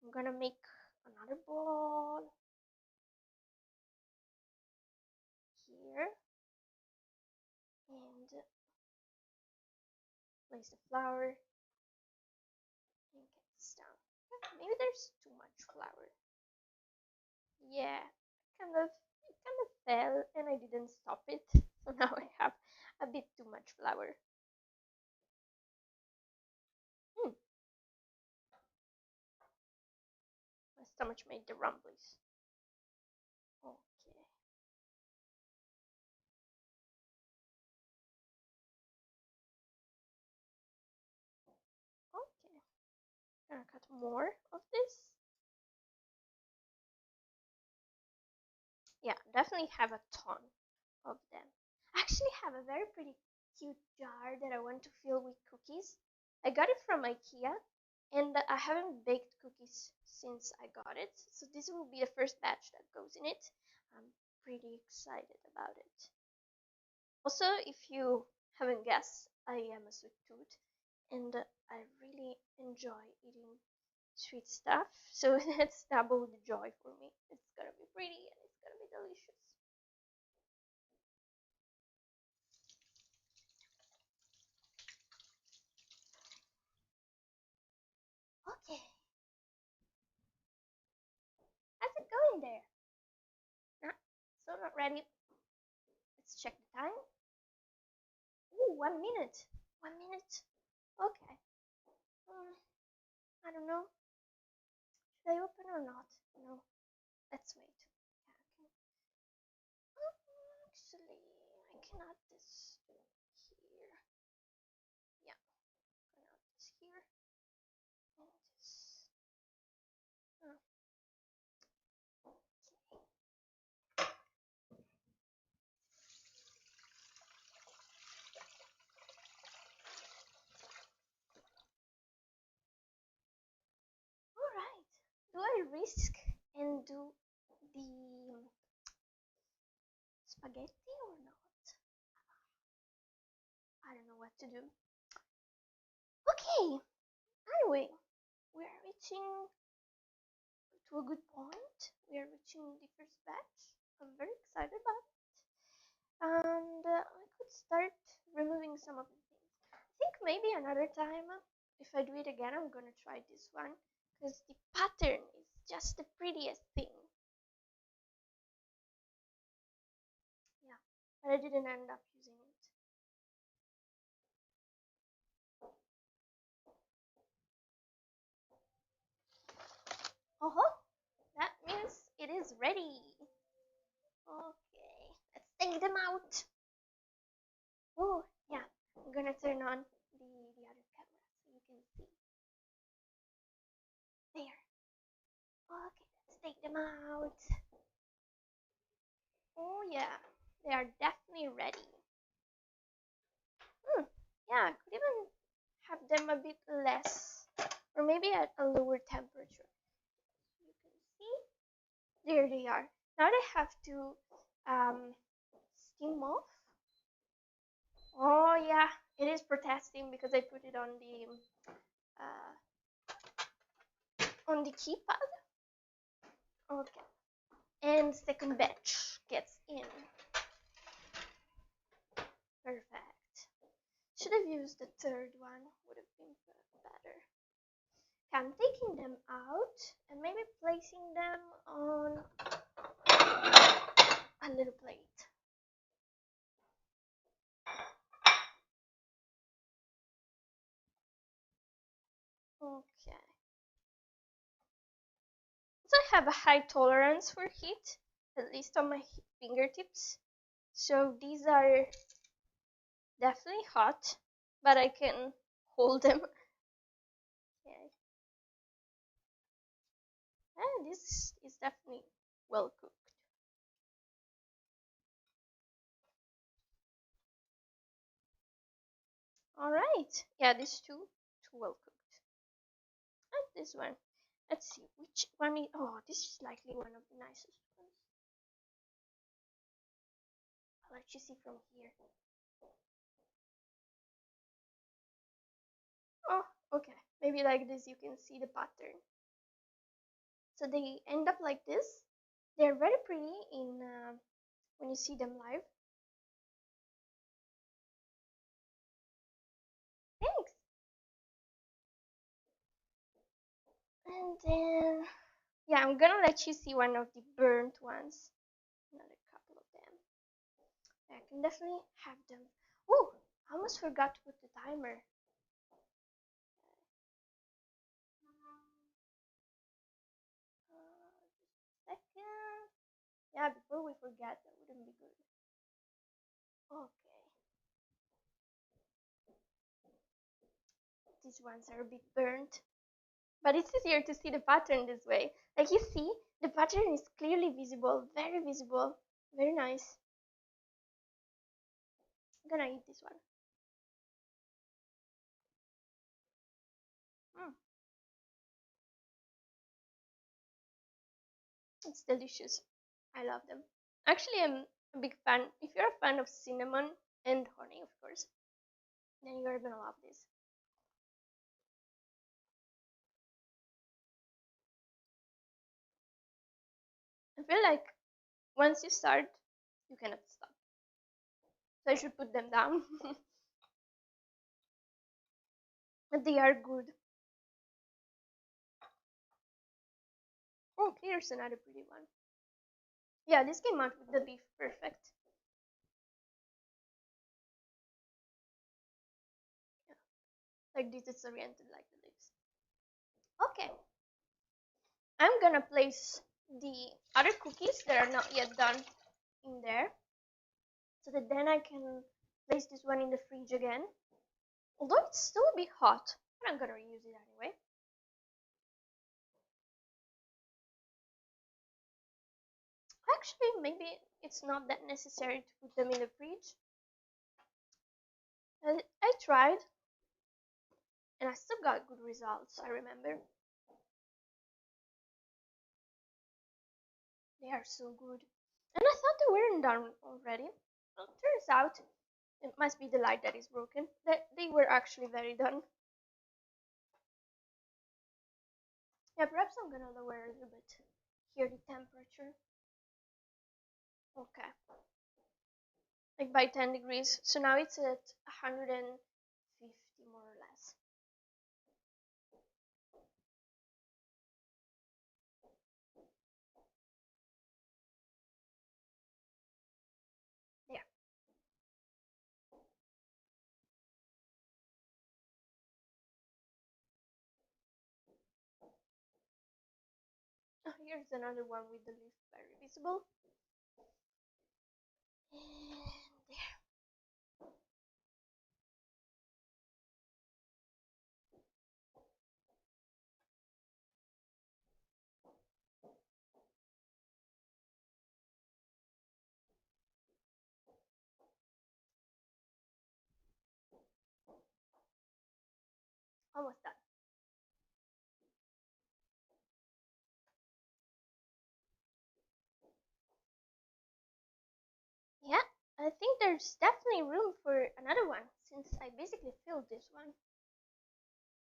I'm gonna make another ball here and place the flour and get this down. Maybe there's too much flour. Yeah, it kind of fell and I didn't stop it, so now I have a bit too much flour. My stomach made the rumblies. Okay. Okay. Gonna cut more of this. Yeah, definitely have a ton of them. I actually have a very pretty cute jar that I want to fill with cookies. I got it from IKEA, and I haven't baked cookies since I got it, so this will be the first batch that goes in it. I'm pretty excited about it. Also, if you haven't guessed, I am a sweet tooth, and I really enjoy eating sweet stuff, so that's double the joy for me. It's gonna be pretty and it's gonna be delicious. Okay, how's it going there? Nah, still not ready. Let's check the time. Ooh, 1 minute. 1 minute. Okay. Um, I don't know. Should I open or not? No. Let's wait. Yeah, actually, I can add this here. Yeah, I'm gonna add this here. And this. Oh, alright. Do I risk and do the spaghetti or not? I don't know what to do. Okay, anyway, we're reaching to a good point. We are reaching the first batch. I'm very excited about it. And I could start removing some of the things. I think maybe another time, if I do it again, I'm gonna try this one because the pattern is just the prettiest thing. Yeah, but I didn't end up using it. Oh, that means it is ready. Okay, let's take them out. Oh, yeah, I'm gonna turn on the other camera so you can see. There. Okay, let's take them out. Oh yeah, they are definitely ready. Yeah, I could even have them a bit less, or maybe at a lower temperature. You can see, there they are. Now they have to steam off. Oh yeah, it is protesting because I put it on the keypad. Okay, and second batch gets in. Perfect. Should have used the third one. Would have been better. I'm taking them out and maybe placing them on a little plate. Okay. So I have a high tolerance for heat, at least on my fingertips. So these are definitely hot, but I can hold them. Okay. And this is definitely well cooked. All right. Yeah, these two well cooked. And this one. Let's see which one is. Oh, this is likely one of the nicest ones. I'll let you see from here. Oh, okay. Maybe like this you can see the pattern. So they end up like this. They're very pretty in when you see them live. Thanks. And then, yeah, I'm gonna let you see one of the burnt ones. Another couple of them. I can definitely have them. Oh, I almost forgot to put the timer. Just a second. Yeah, before we forget, that wouldn't be good. Okay. These ones are a bit burnt. But it's easier to see the pattern this way. Like you see, the pattern is clearly visible, very visible, very nice. I'm gonna eat this one. It's delicious. I love them. Actually, I'm a big fan. If you're a fan of cinnamon and honey, of course, then you're gonna love this. I feel like once you start, you cannot stop. So I should put them down. But they are good. Oh, here's another pretty one. Yeah, this came out with the leaf perfect. Yeah, like this is oriented like the leaves. Okay, I'm gonna place the other cookies that are not yet done in there, so that then I can place this one in the fridge again. Although it's still a bit hot, but I'm gonna reuse it anyway. Actually, maybe it's not that necessary to put them in the fridge. I tried, and I still got good results, I remember. They are so good. And I thought they weren't done already. Well, turns out it must be the light that is broken. They were actually very done. Yeah, perhaps I'm gonna lower a little bit here the temperature. Okay, like by 10 degrees. So now it's at 150 more or less. There. Oh, here's another one with the leaf very visible. And there. Almost done. Yeah, I think there's definitely room for another one since I basically filled this one.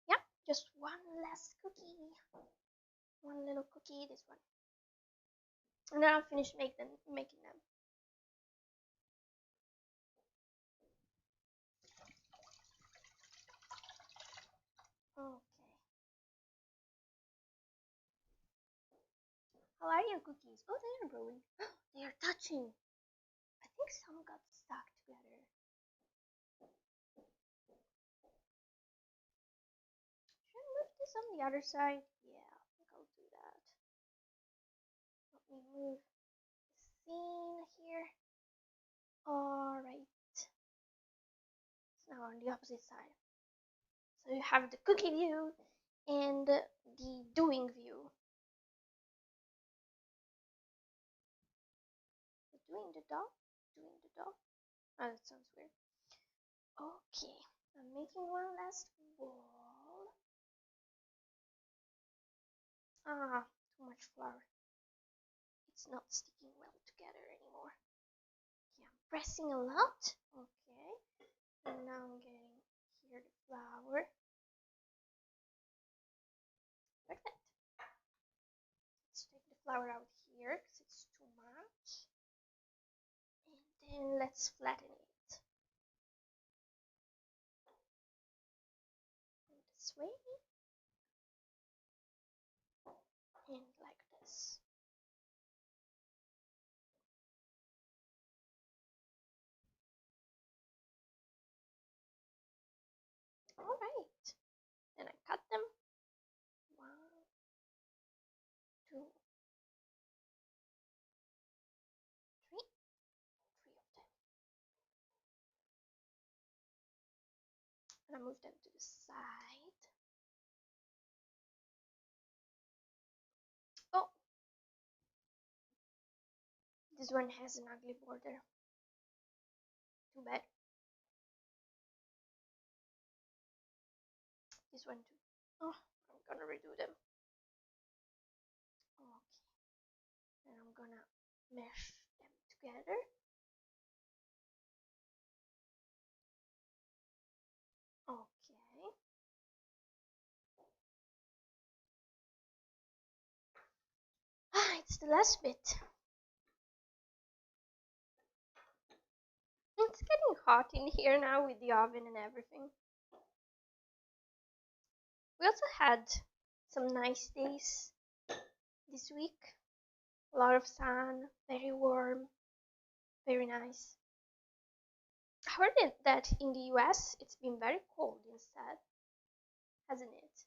Yeah, just one last cookie. One little cookie, this one. And then I'll finish making them. Okay. How are your cookies? Oh, they are growing. They are touching. I think some got stuck together. Should I move this on the other side? Yeah, I think I'll do that. Let me move the scene here. Alright. It's now on the opposite side. So you have the cookie view and the doing view. Doing the doll? Doing the doll? Oh, that sounds weird. Okay, I'm making one last ball. Ah, too much flour. It's not sticking well together anymore. Okay, I'm pressing a lot. Okay, and now I'm getting here the flour. Perfect. Let's take the flour out here because it's too much. And then let's flatten it. And this way. And like this. Alright. Then I cut them. 1, 2, 3. 3 of them. And I move them to the side. Oh, this one has an ugly border. Too bad. This one too. Oh, I'm gonna redo them. Okay. gonna mesh them together. Okay. Ah, it's the last bit. It's getting hot in here now with the oven and everything. We also had some nice days this week. A lot of sun, very warm, very nice. I heard that in the US it's been very cold instead, hasn't it?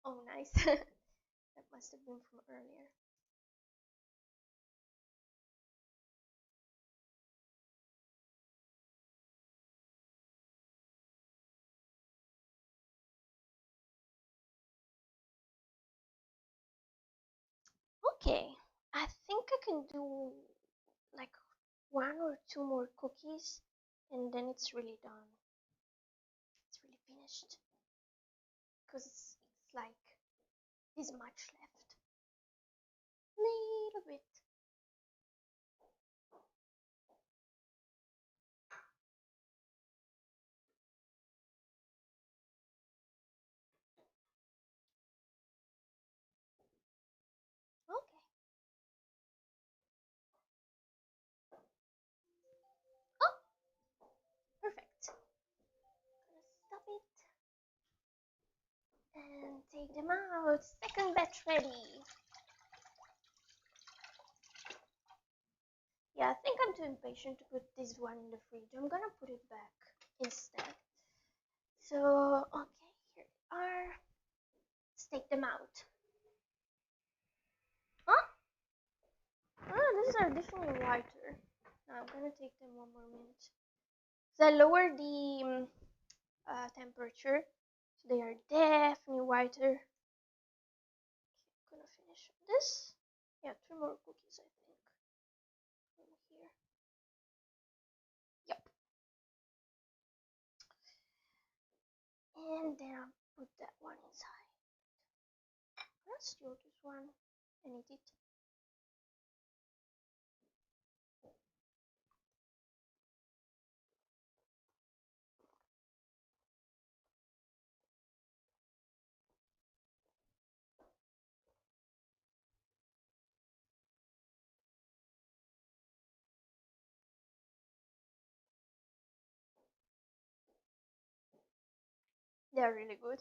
Oh, nice. That must have been from earlier. Okay, I think I can do like one or two more cookies and then it's really done. It's really finished. Because it's like this much left. Little bit. Okay. Oh, perfect. Gonna stop it and take them out. Second batch ready. Yeah, I think I'm too impatient to put this one in the fridge. I'm gonna put it back instead. So, okay, here they are. Let's take them out. Huh? Oh, these are definitely whiter. Now I'm gonna take them one more minute. So I lowered the temperature, so they are definitely whiter. Okay, I'm gonna finish this. Yeah, two more cookies, I think. From here. Yep. And then I'll put that one inside. Let's steal this one and eat it. They're really good.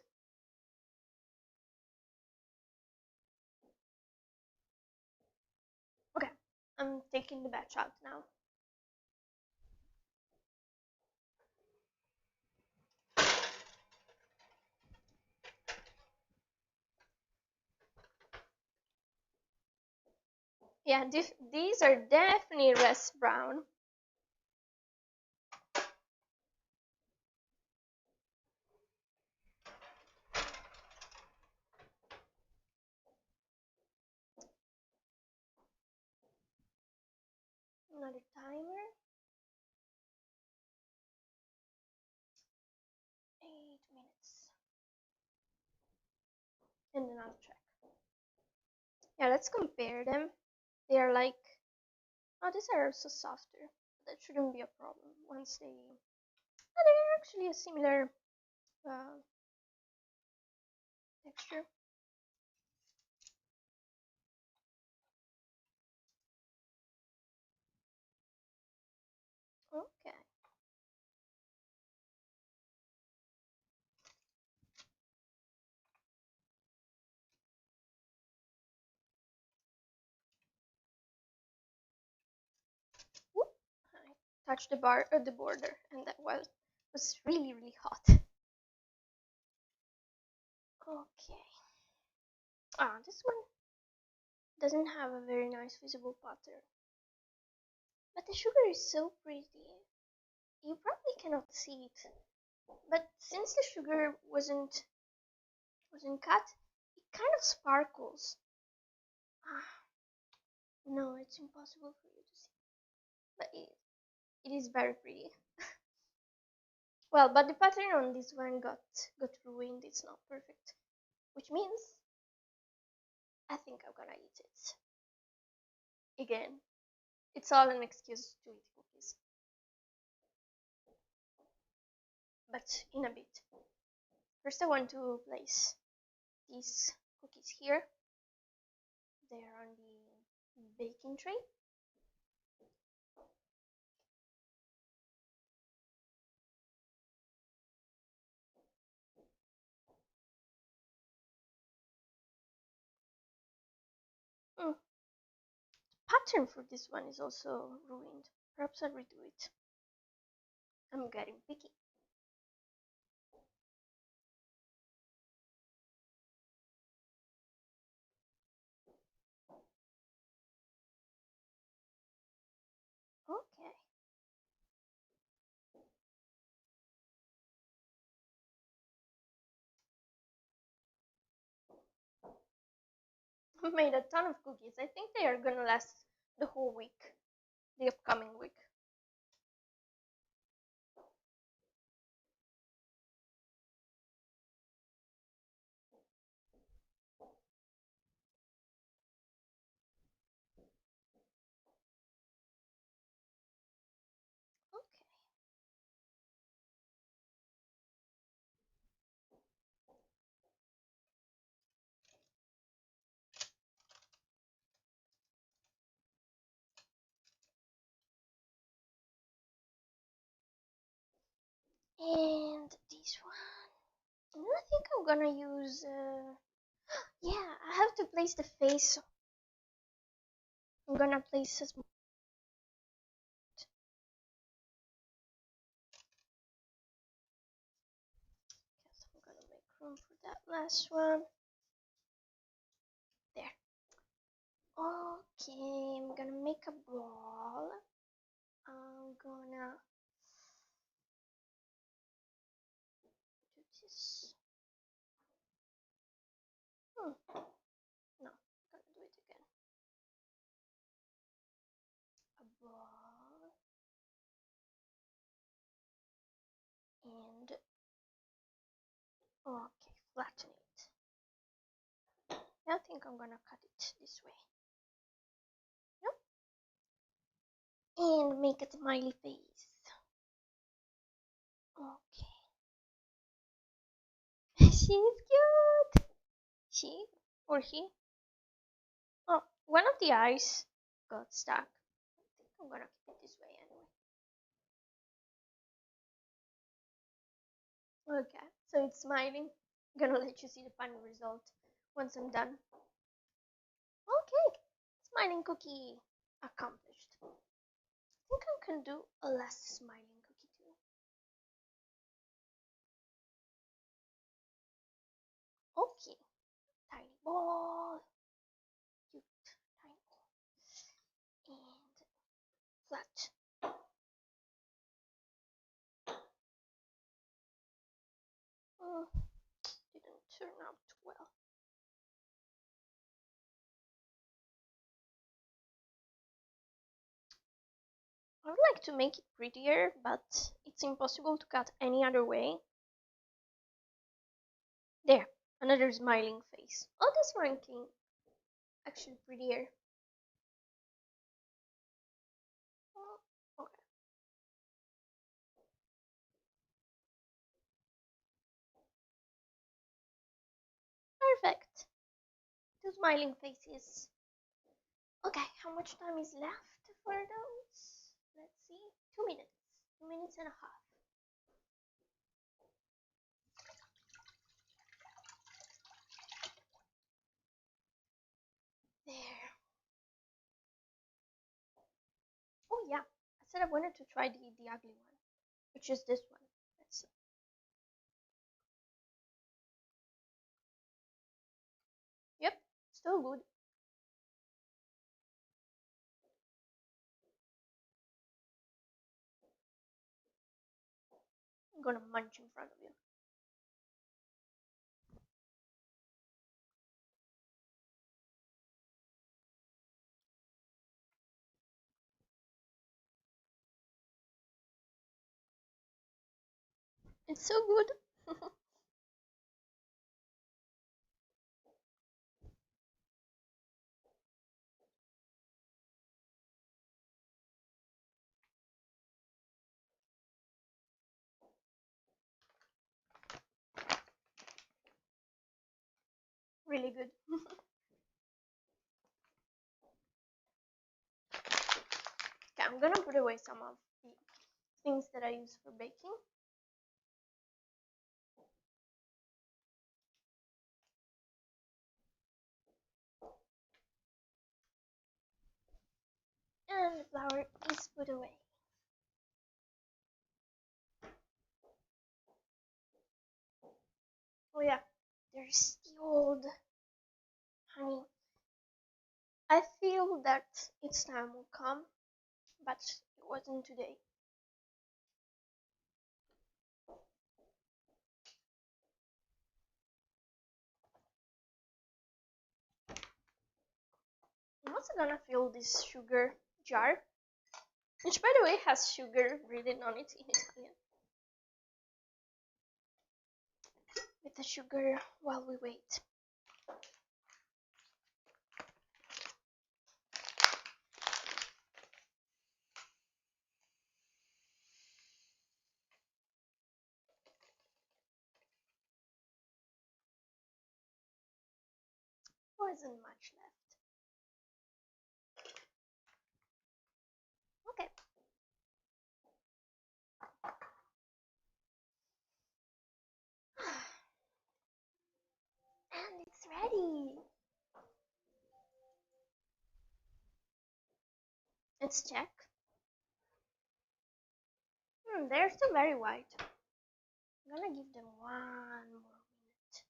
Okay, I'm taking the batch out now. Yeah, these are definitely less brown. Another timer. 8 minutes. And then I'll check. Yeah, let's compare them. They are like, oh, these are also softer. That shouldn't be a problem once they, oh, they're actually a similar texture. Okay. Whoop. I touched the border, and that was really hot. Okay. Ah, this one doesn't have a very nice visible pattern, but the sugar is so pretty. You probably cannot see it, but since the sugar wasn't cut, it kind of sparkles. Ah, no, it's impossible for you to see, but it is very pretty. Well, but the pattern on this one got ruined. It's not perfect, which means I think I'm gonna eat it. Again, it's all an excuse to eat cookies. But in a bit. First I want to place these cookies here. They're on the baking tray. The pattern for this one is also ruined. Perhaps I'll redo it. I'm getting picky. Okay. I made a ton of cookies. I think they are gonna last the whole week, the upcoming week. Okay. And this one. And I think I'm gonna use. Yeah, I have to place the face. I'm gonna place a small. Guess I'm gonna make room for that last one. There. Okay, I'm gonna make a ball. I'm gonna do this. No, I'm gonna do it again. A ball. And okay, flatten it. I think I'm gonna cut it this way. Yep. And make a smiley face. Okay. She's cute. She or he? Oh, one of the eyes got stuck. I think I'm gonna keep it this way anyway. Okay, so it's smiling. I'm gonna let you see the final result once I'm done. Okay, smiling cookie accomplished. I think I can do a last smiling cookie too. Okay, tiny ball, cute tiny ball, and flat. Didn't turn out well. I would like to make it prettier, but it's impossible to cut any other way. There, another smiling face. Oh, this ranking actually prettier. Oh, okay. Perfect. Two smiling faces. Okay, how much time is left for those? Let's see. 2 minutes. 2 minutes and a half. There. Oh yeah, I said I wanted to try the ugly one, which is this one. Let's see. Yep, still good. I'm gonna munch in front of you. It's so good. really good. Okay, I'm gonna put away some of the things that I use for baking. And the flour is put away. Oh yeah, there's the old honey. I feel that its time will come, but it wasn't today. I'm also gonna fill this sugar jar, which by the way has sugar written on it in Italian. With the sugar while we wait. Wasn't much left. Okay. And it's ready. Let's check. They're still very white. I'm gonna give them 1 more minute.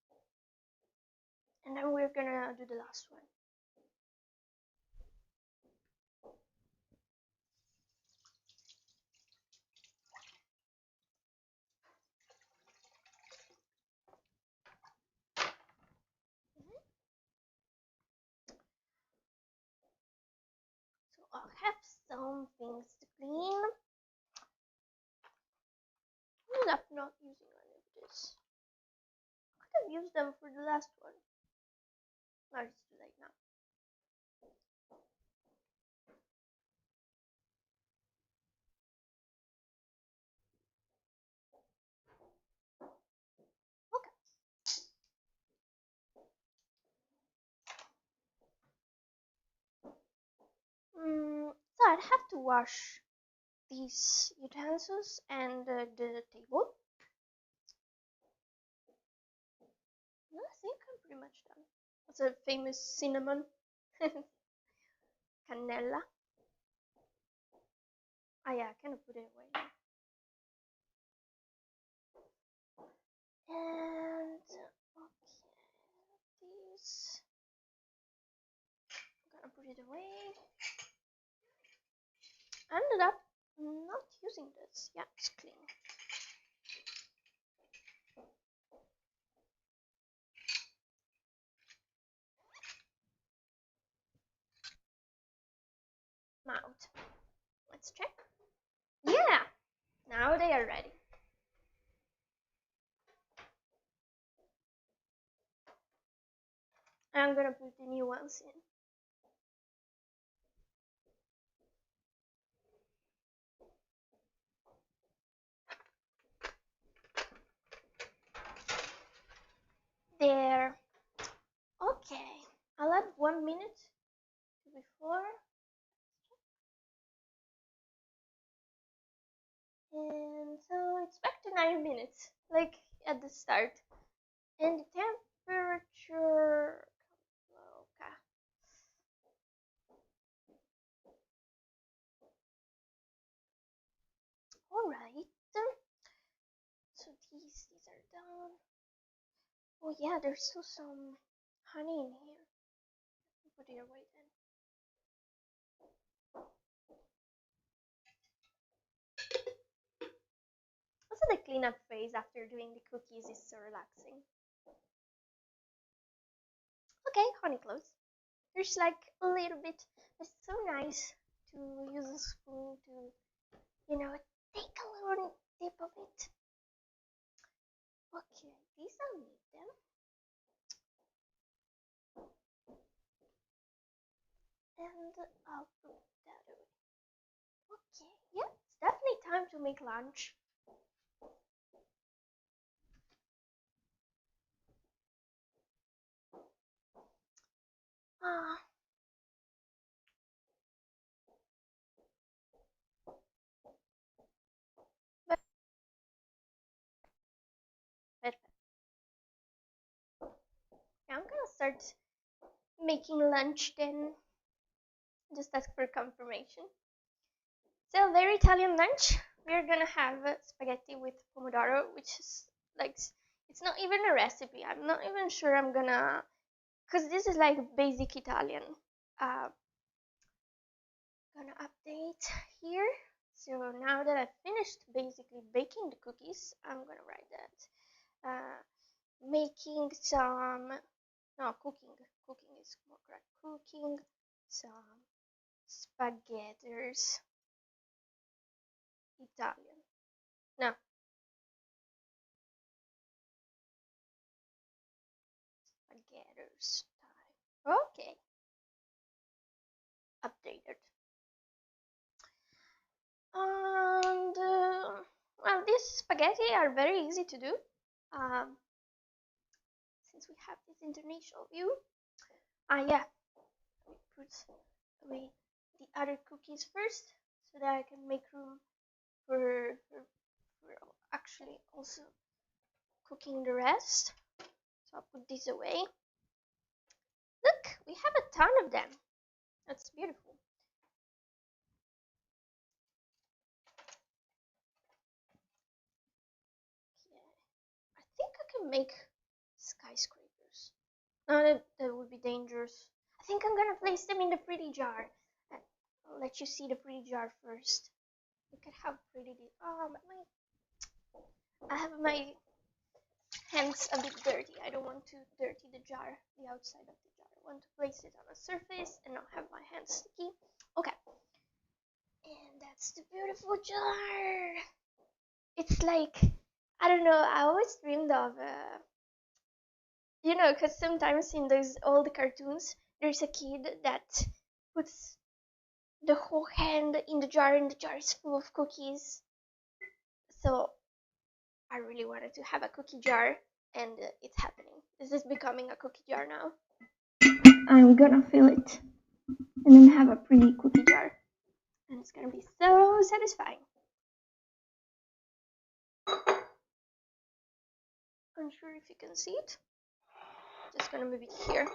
And then we're gonna do the last one. So I'll have some things to clean. I ended up not using any of this. I could have used them for the last one. But it's too late now. Okay. So I'd have to wash these utensils and the table. I think I'm pretty much done. That's a famous cinnamon. Cannella. Ah yeah, I kind of put it away now. And okay, this. I'm gonna put it away. I ended up not using this. Yeah, it's clean. Mouth. Let's check. Yeah, now they are ready. I'm gonna put the new ones in. There. Okay, I'll add 1 minute before. And so it's back to 9 minutes, like at the start. And the temperature. Okay. Alright. So these are done. Oh yeah, there's still some honey in here. Put it away then. Also, the cleanup phase after doing the cookies is so relaxing. Okay, honey clothes. There's like a little bit. It's so nice to use a spoon to, take a little dip of it. Okay, these I'll need them. And I'll put that away. Okay, yeah, it's definitely time to make lunch. start making lunch then. Just ask for confirmation. So very Italian lunch. We're gonna have spaghetti with pomodoro, which is like, it's not even a recipe. I'm not even sure I'm gonna, because this is like basic Italian. Gonna update here. So now that I've finished basically baking the cookies, I'm gonna write that. Making some, no, cooking is more correct. Cooking some spaghettis Italian. No. Spaghettis time. Okay. Updated. And well, these spaghetti are very easy to do. Since we have this international view. Yeah. Let me put away the other cookies first, so that I can make room for actually also cooking the rest. So I'll put these away. Look, we have a ton of them. That's beautiful. Okay. I think I can make skyscrapers. No, that would be dangerous. I think I'm gonna place them in the pretty jar. I'll let you see the pretty jar first. Look at how pretty they are. I have my hands a bit dirty. I don't want to dirty the jar, the outside of the jar. I want to place it on a surface and not have my hands sticky. Okay. And that's the beautiful jar. It's like, I don't know, I always dreamed of, because sometimes in those old cartoons, there's a kid that puts the whole hand in the jar and the jar is full of cookies. So I really wanted to have a cookie jar, and it's happening. This is becoming a cookie jar now. I'm gonna fill it and then have a pretty cookie jar, and it's gonna be so satisfying. Unsure if you can see it. Just gonna move it here.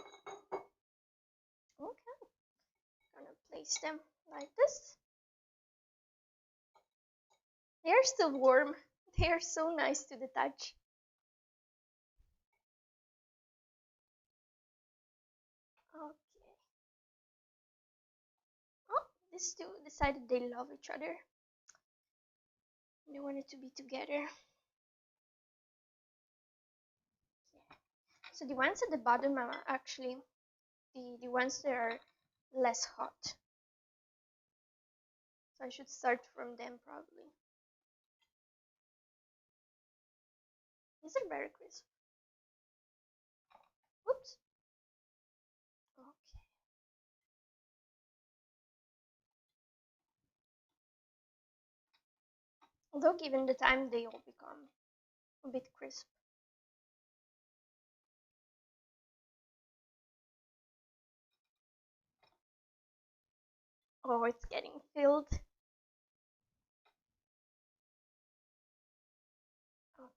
Okay. Gonna place them like this. They are still warm. They are so nice to the touch. Okay. Oh, these two decided they love each other. They wanted to be together. So the ones at the bottom are actually the ones that are less hot. So I should start from them probably. These are very crisp. Oops. Okay. Although given the time, they all become a bit crisp. Oh, it's getting filled. Okay.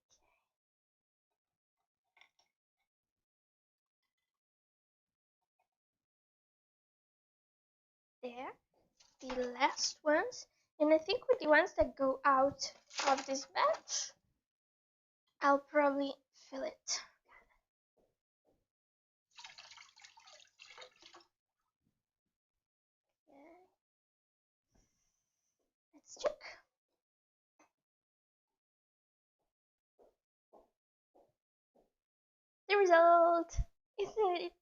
There. The last ones. And I think with the ones that go out of this batch, I'll probably fill it. Okay. Let's check. The result! Isn't it?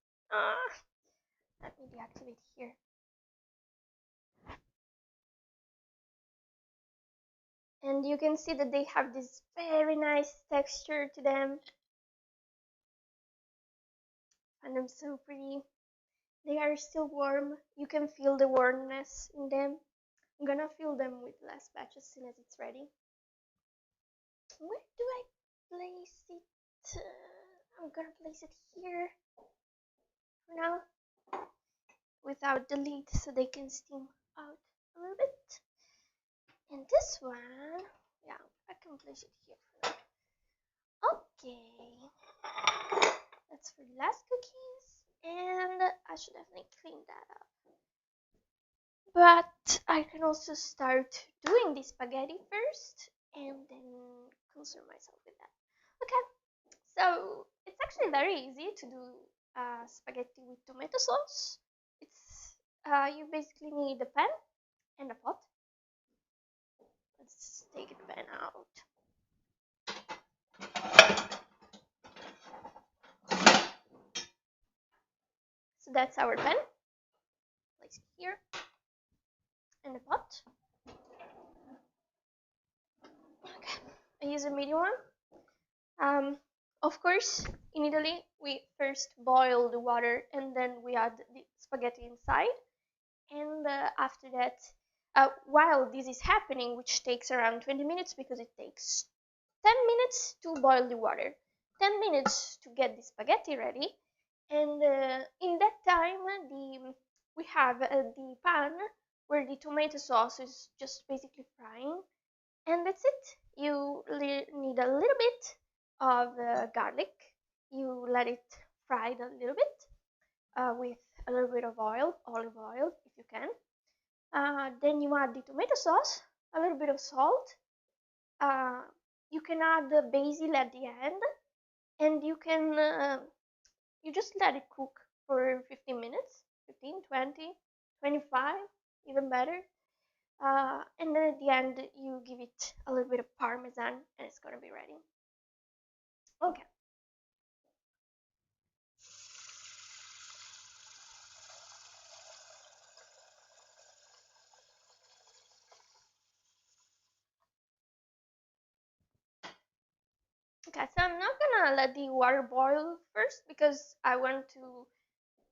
Let me deactivate here. And you can see that they have this very nice texture to them. And them so pretty. They are still warm. You can feel the warmness in them. I'm gonna fill them with last batch as soon as it's ready. Where do I place it? I'm gonna place it here for now, without the lid, so they can steam out a little bit. And this one, yeah, I can place it here for now. Okay, that's for the last cookies. and I should definitely clean that up. But I can also start doing the spaghetti first and then concern myself with that. Okay, so it's actually very easy to do spaghetti with tomato sauce. It's you basically need a pan and a pot. Let's take the pan out. So that's our pan. Place it here and the pot. Okay, I use a medium one. Of course, in Italy, we first boil the water and then we add the spaghetti inside. And after that, while this is happening, which takes around 20 minutes because it takes 10 minutes to boil the water, 10 minutes to get the spaghetti ready, and in that time, we have the pan where the tomato sauce is just basically frying, and that's it. You need a little bit of garlic. You let it fry a little bit with a little bit of oil, olive oil if you can. Then you add the tomato sauce, a little bit of salt. Uh, you can add the basil at the end, and you just let it cook for 15 minutes, 15, 20, 25, even better. And then at the end, you give it a little bit of parmesan, and it's gonna be ready. Okay. Okay, so I'm not gonna let the water boil first because I want to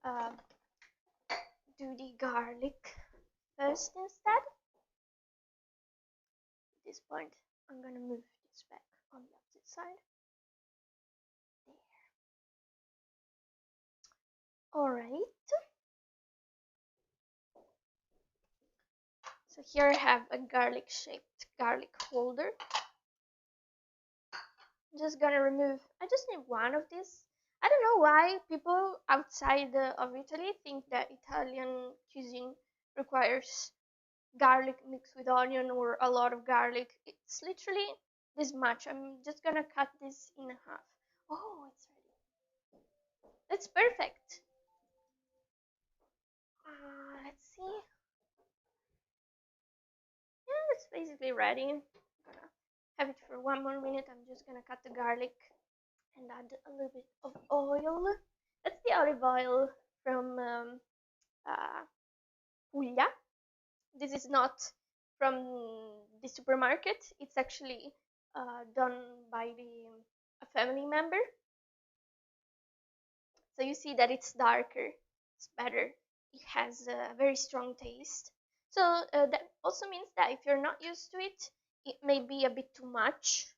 uh, do the garlic first instead. At this point, I'm gonna move this back on the opposite side. There. Alright. So here I have a garlic shaped garlic holder. I'm just gonna remove, I just need one of these. I don't know why people outside of Italy think that Italian cuisine requires garlic mixed with onion or a lot of garlic. It's literally this much. I'm just gonna cut this in half. Oh, it's ready. That's perfect. Let's see. Yeah, it's basically ready. I'm gonna have it for one more minute. I'm just gonna cut the garlic and add a little bit of oil. That's the olive oil from Puglia. This is not from the supermarket. It's actually done by a family member. So you see that it's darker, it's better. It has a very strong taste. So that also means that if you're not used to it, it may be a bit too much.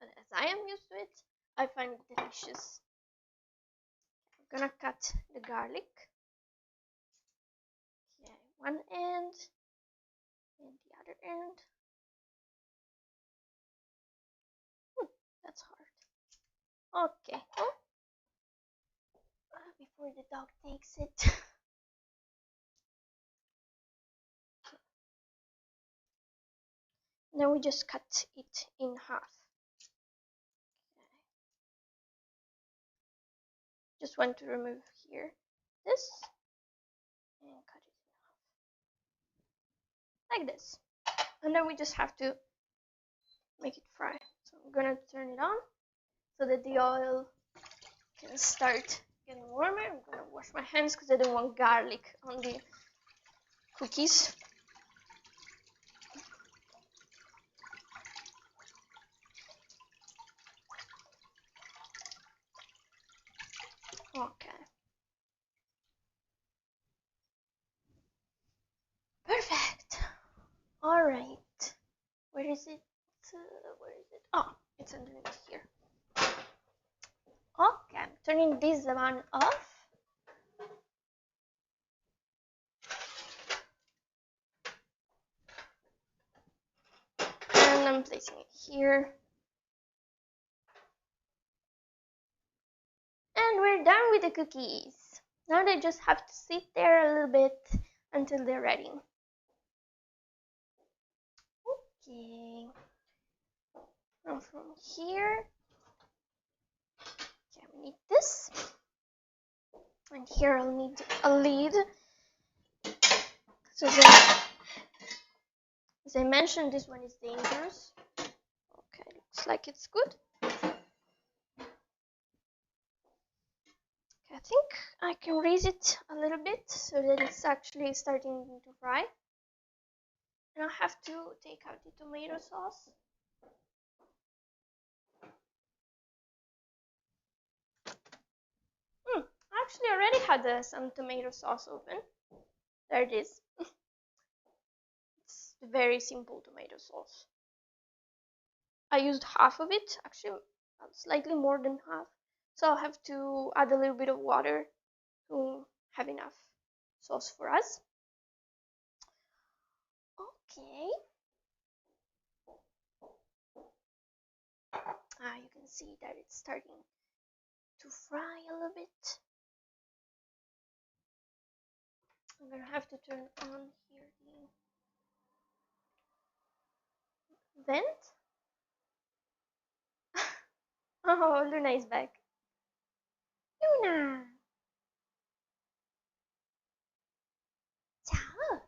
But as I am used to it, I find it delicious. I'm gonna cut the garlic. Okay, one end and the other end. That's hard. Okay. Oh. Before the dog takes it. Now we just cut it in half. Okay. Just want to remove here this and cut it in half like this, and then we just have to make it fry. So I'm gonna turn it on so that the oil can start getting warmer. I'm gonna wash my hands because I don't want garlic on the cookies. Okay. Perfect. All right. Where is it? Where is it? Oh, it's underneath here. Okay, I'm turning this one off. And I'm placing it here. And we're done with the cookies. Now they just have to sit there a little bit until they're ready. Okay. And from here, okay, we need this. And here I'll need a lid. So as I mentioned, this one is dangerous. Okay, looks like it's good. I think I can raise it a little bit so that it's actually starting to fry. And I have to take out the tomato sauce. I actually already had some tomato sauce open. There it is. It's very simple tomato sauce. I used half of it, actually slightly more than half. So I'll have to add a little bit of water to have enough sauce for us. Okay. You can see that it's starting to fry a little bit. I'm gonna have to turn on here the vent. Oh, Luna is back. Luna! Ciao!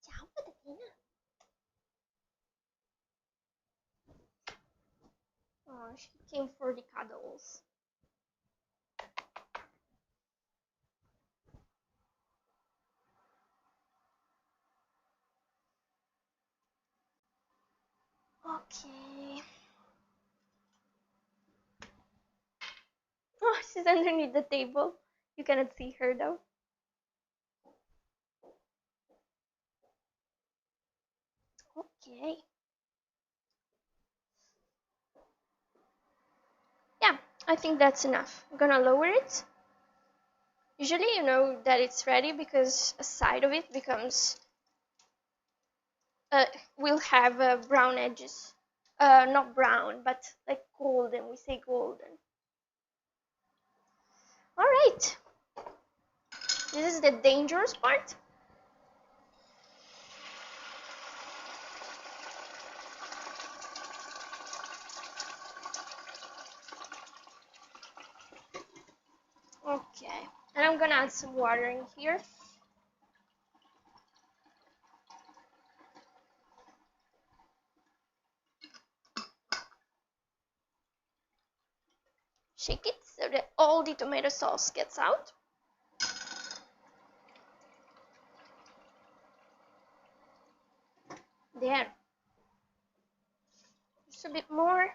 Ciao, patatina. Oh, she came for the cuddles. Okay. Oh, she's underneath the table. You cannot see her though. Okay. Yeah, I think that's enough. I'm gonna lower it. Usually you know that it's ready because a side of it becomes will have brown edges. Not brown, but like golden. We say golden. All right. This is the dangerous part. Okay, and I'm gonna add some water in here. Shake it so that all the tomato sauce gets out. There. Just a bit more.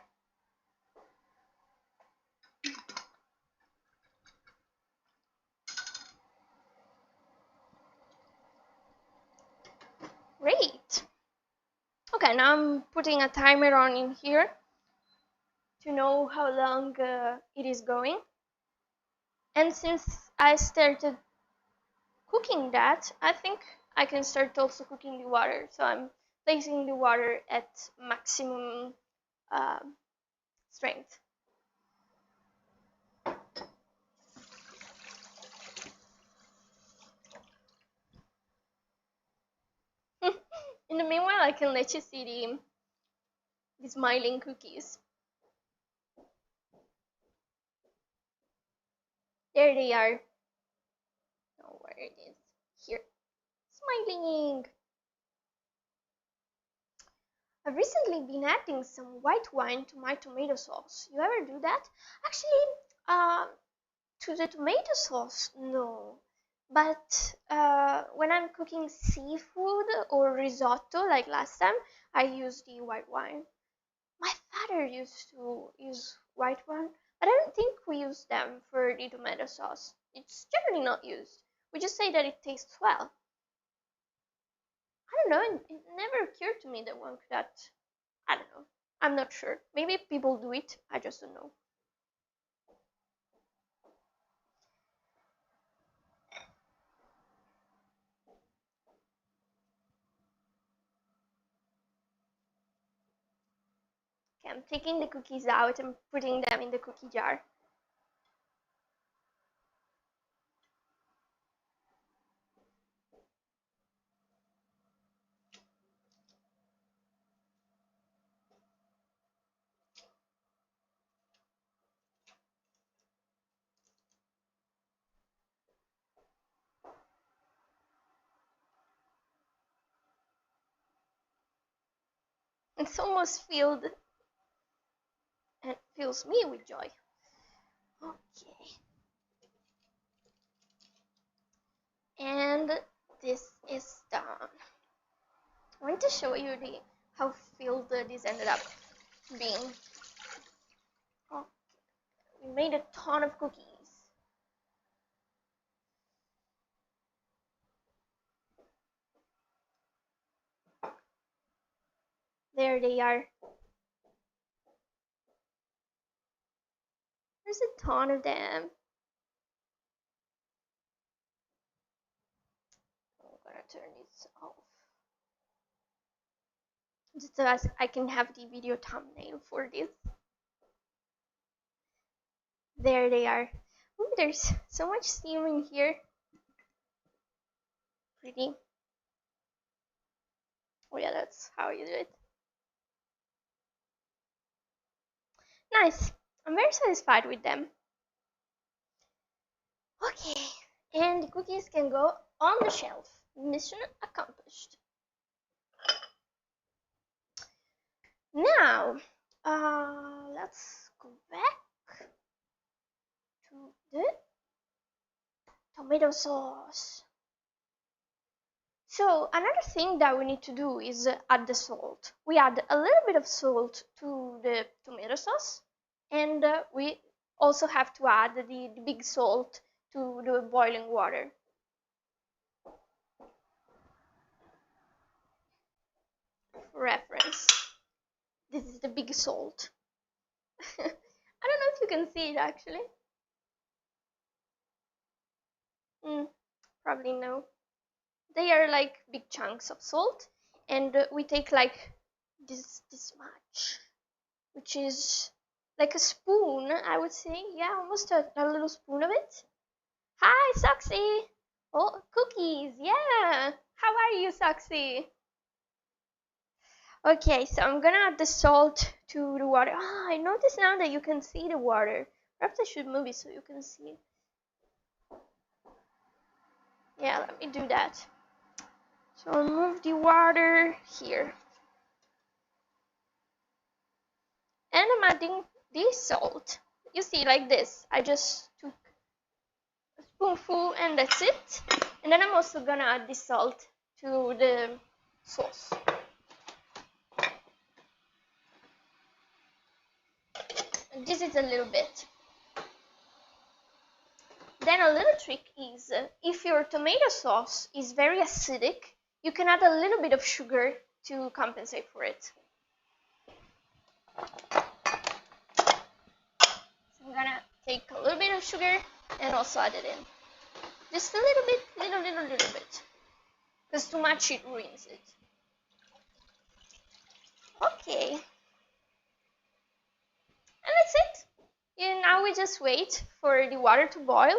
Great. Okay, now I'm putting a timer on in here to know how long it is going. And since I started cooking that, I think I can start also cooking the water. So I'm placing the water at maximum strength. In the meanwhile, I can let you see the smiling cookies. There they are. Oh, where it is. Here. Smiling. I've recently been adding some white wine to my tomato sauce. You ever do that? Actually, to the tomato sauce, no. But when I'm cooking seafood or risotto, like last time, I use the white wine. My father used to use white wine, but I don't think we use them for the tomato sauce. It's generally not used. We just say that it tastes well. I don't know, it never occurred to me that one could add, I don't know. I'm not sure. Maybe people do it, I just don't know. Okay, I'm taking the cookies out and putting them in the cookie jar. It's almost filled and fills me with joy. Okay. And this is done. I want to show you how filled this ended up being. Oh, we made a ton of cookies. There they are. There's a ton of them. I'm gonna turn this off. Just so as I can have the video thumbnail for this. There they are. Ooh, there's so much steam in here. Pretty. Oh yeah, that's how you do it. Nice. I'm very satisfied with them. Okay, and the cookies can go on the shelf. Mission accomplished. Now, let's go back to the tomato sauce. So another thing that we need to do is add the salt. We add a little bit of salt to the tomato sauce, and we also have to add the big salt to the boiling water. For reference, this is the big salt. I don't know if you can see it actually. Probably no. They are like big chunks of salt, and we take like this much, which is like a spoon, I would say. Yeah, almost a little spoon of it. Hi, Soxy. Oh, cookies. Yeah. How are you, Soxy? Okay, so I'm gonna add the salt to the water. Ah, I notice now that you can see the water. Perhaps I should move it so you can see. Yeah, let me do that. So I'll move the water here. And I'm adding the salt. You see, like this. I just took a spoonful and that's it. And then I'm also gonna add the salt to the sauce. And this is a little bit. Then a little trick is, if your tomato sauce is very acidic, you can add a little bit of sugar to compensate for it. So I'm gonna take a little bit of sugar and also add it in. Just a little bit, little bit. Because too much it ruins it. Okay. And that's it. And now we just wait for the water to boil.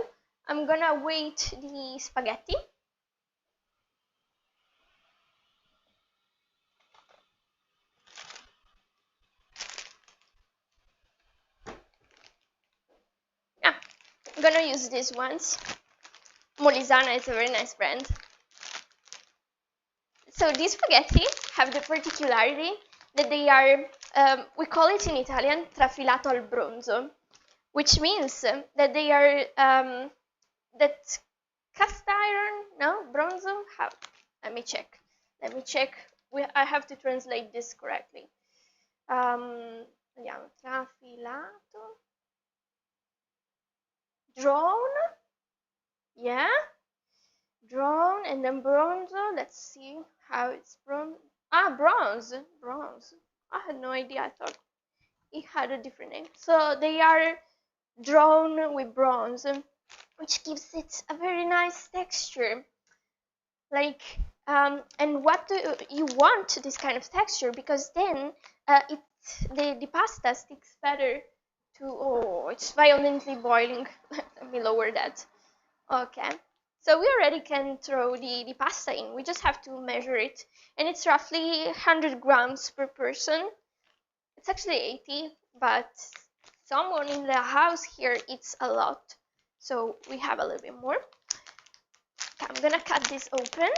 I'm gonna wait the spaghetti. Yeah, I'm gonna use these ones. Molisana is a very nice brand. So these spaghetti have the particularity that they are, we call it in Italian, trafilato al bronzo, which means that they are, that cast iron, no, bronzo, how? Let me check. I have to translate this correctly. Vediamo, trafilato, drawn, yeah, drawn, and then bronzo. Let's see how it's bronze. Ah, bronze. I had no idea. I thought it had a different name. So they are drawn with bronze, which gives it a very nice texture. Like, and what do you want this kind of texture? Because then it the pasta sticks better to, oh, it's violently boiling. Let me lower that. Okay, so we already can throw the pasta in. We just have to measure it, and it's roughly 100 grams per person. It's actually 80, but someone in the house here eats a lot, so we have a little bit more. Okay, I'm gonna cut this open.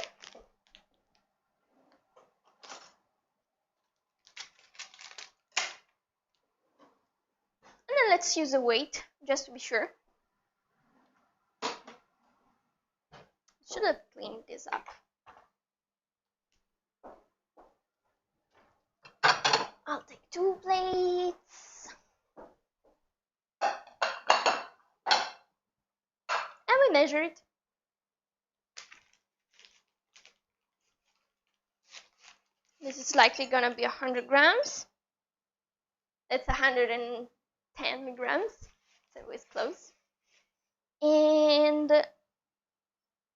And then let's use a weight, just to be sure. Should have cleaned this up. I'll take 2 plates. And we measure it. This is likely gonna be 100 grams. That's 110 grams. It's always close. And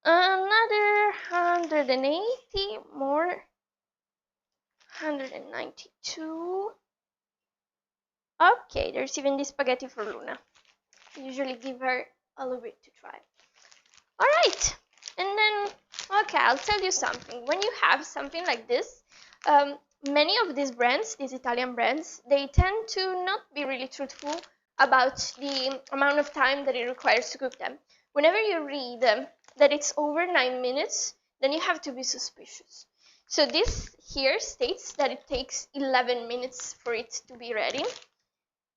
another 180 more. 192. Okay, there's even the spaghetti for Luna. I usually give her a little bit to try. Alright, and then, okay, I'll tell you something. When you have something like this, many of these brands, these Italian brands, they tend to not be really truthful about the amount of time that it requires to cook them. Whenever you read that it's over 9 minutes, then you have to be suspicious. So this here states that it takes 11 minutes for it to be ready,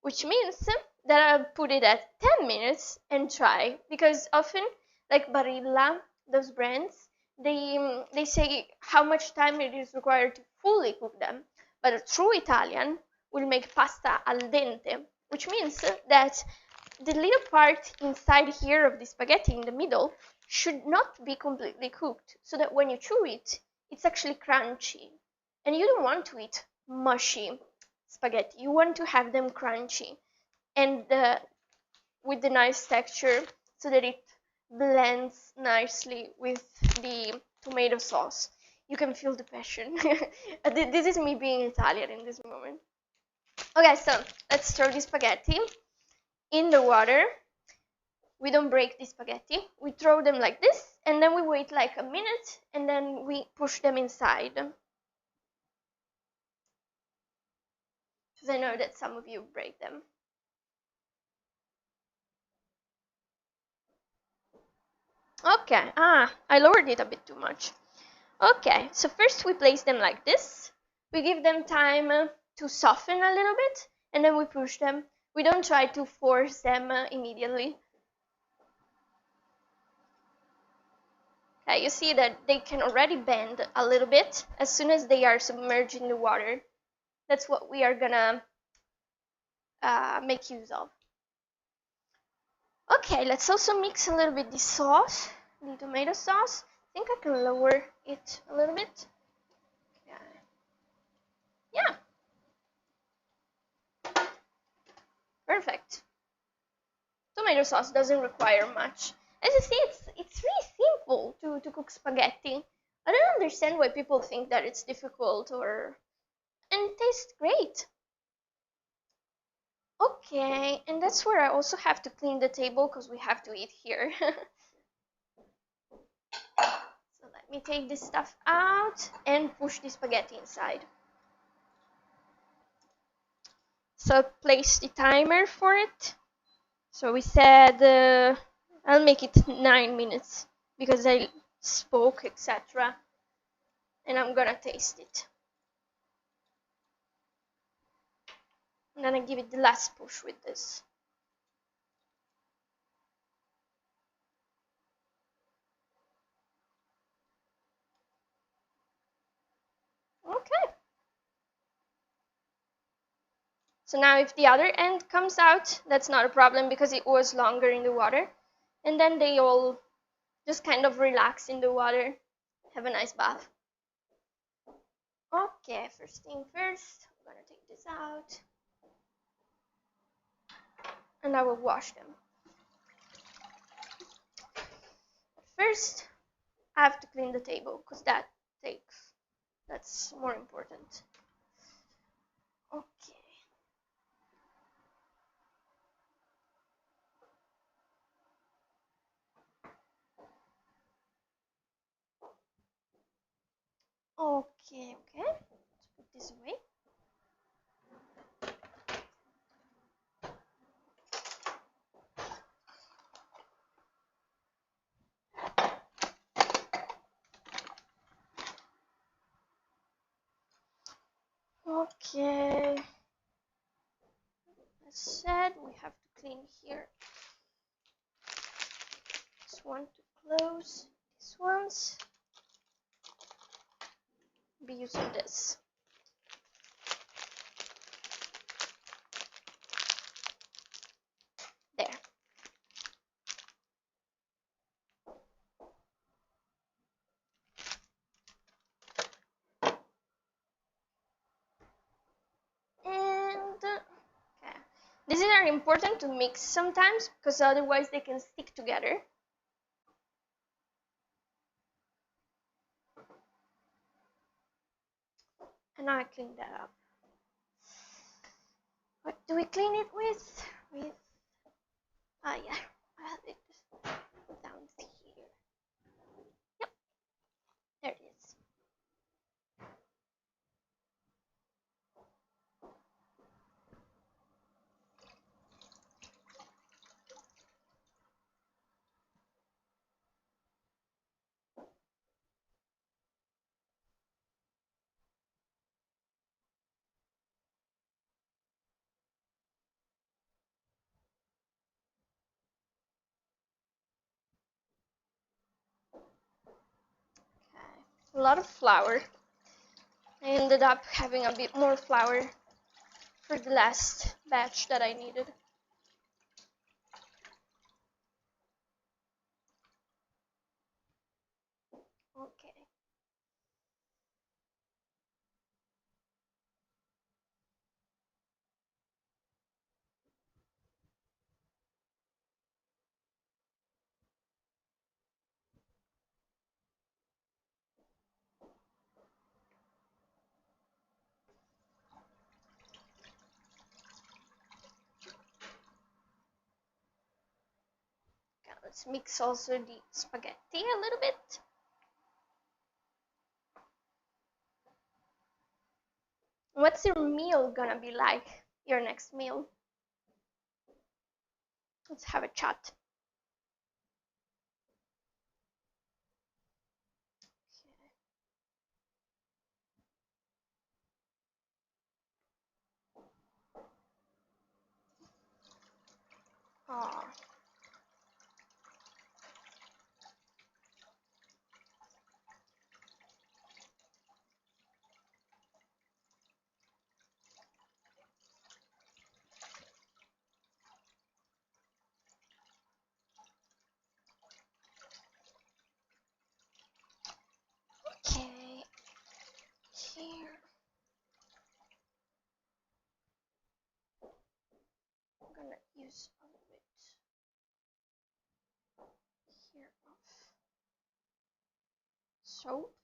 which means that I'll put it at 10 minutes and try, because often, like Barilla, those brands, they say how much time it is required to fully cook them, but a true Italian will make pasta al dente, which means that the little part inside here of the spaghetti in the middle should not be completely cooked, so that when you chew it, it's actually crunchy. And you don't want to eat mushy spaghetti. You want to have them crunchy and with the nice texture, so that it blends nicely with the tomato sauce. You can feel the passion. This is me being Italian in this moment. Okay, so let's throw the spaghetti in the water. We don't break the spaghetti. We throw them like this, and then we wait like a minute, and then we push them inside. Because I know that some of you break them. Okay, I lowered it a bit too much. Okay, so first we place them like this. We give them time to soften a little bit, and then we push them. We don't try to force them immediately. Okay, you see that they can already bend a little bit as soon as they are submerged in the water. That's what we are gonna make use of. Okay, let's also mix a little bit the sauce, the tomato sauce. I think I can lower it a little bit. Yeah. Perfect. Tomato sauce doesn't require much. As you see, it's really simple to cook spaghetti. I don't understand why people think that it's difficult and it tastes great. Okay, and that's where I also have to clean the table because we have to eat here. So let me take this stuff out and push the spaghetti inside. So place the timer for it. So we said I'll make it 9 minutes because I spoke, etc. And I'm gonna taste it. And then I give it the last push with this. Okay. So now if the other end comes out, that's not a problem because it was longer in the water. And then they all just kind of relax in the water, have a nice bath. Okay, first thing first, I'm gonna take this out. And I will wash them. First, I have to clean the table because that's more important. Okay. Okay, let's put this away. Okay, as said, we have to clean here. This one to close. These ones. Be using this. There. And okay. These are important to mix sometimes because otherwise they can stick together. And now I clean that up. What do we clean it with? Yeah, I have it down here. Yep, there it is. Okay. A lot of flour. I ended up having a bit more flour for the last batch that I needed. Okay. Let's mix also the spaghetti a little bit. What's your meal gonna be like? Your next meal? Let's have a chat. Oh. Okay. Here. I'm gonna use a little bit here of soap.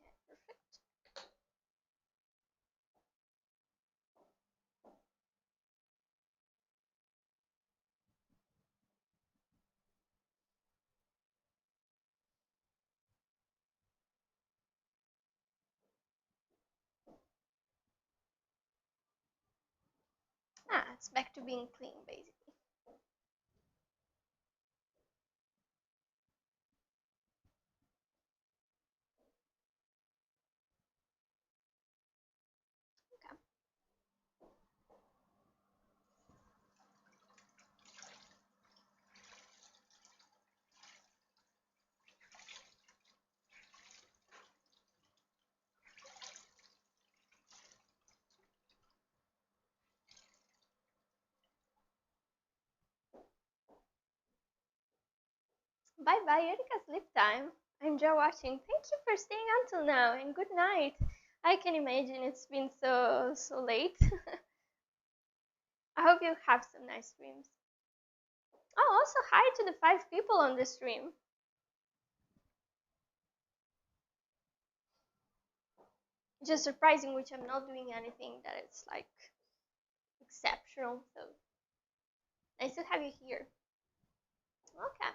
Okay, perfect. Ah, it's back to being clean, basically. Okay. Bye bye, Erika, sleep time. I enjoy watching. Thank you for staying until now, and good night. I can imagine it's been so late. I hope you have some nice dreams. Oh, also hi to the 5 people on the stream. Just surprising, which I'm not doing anything that it's like exceptional. So nice to have you here. Okay,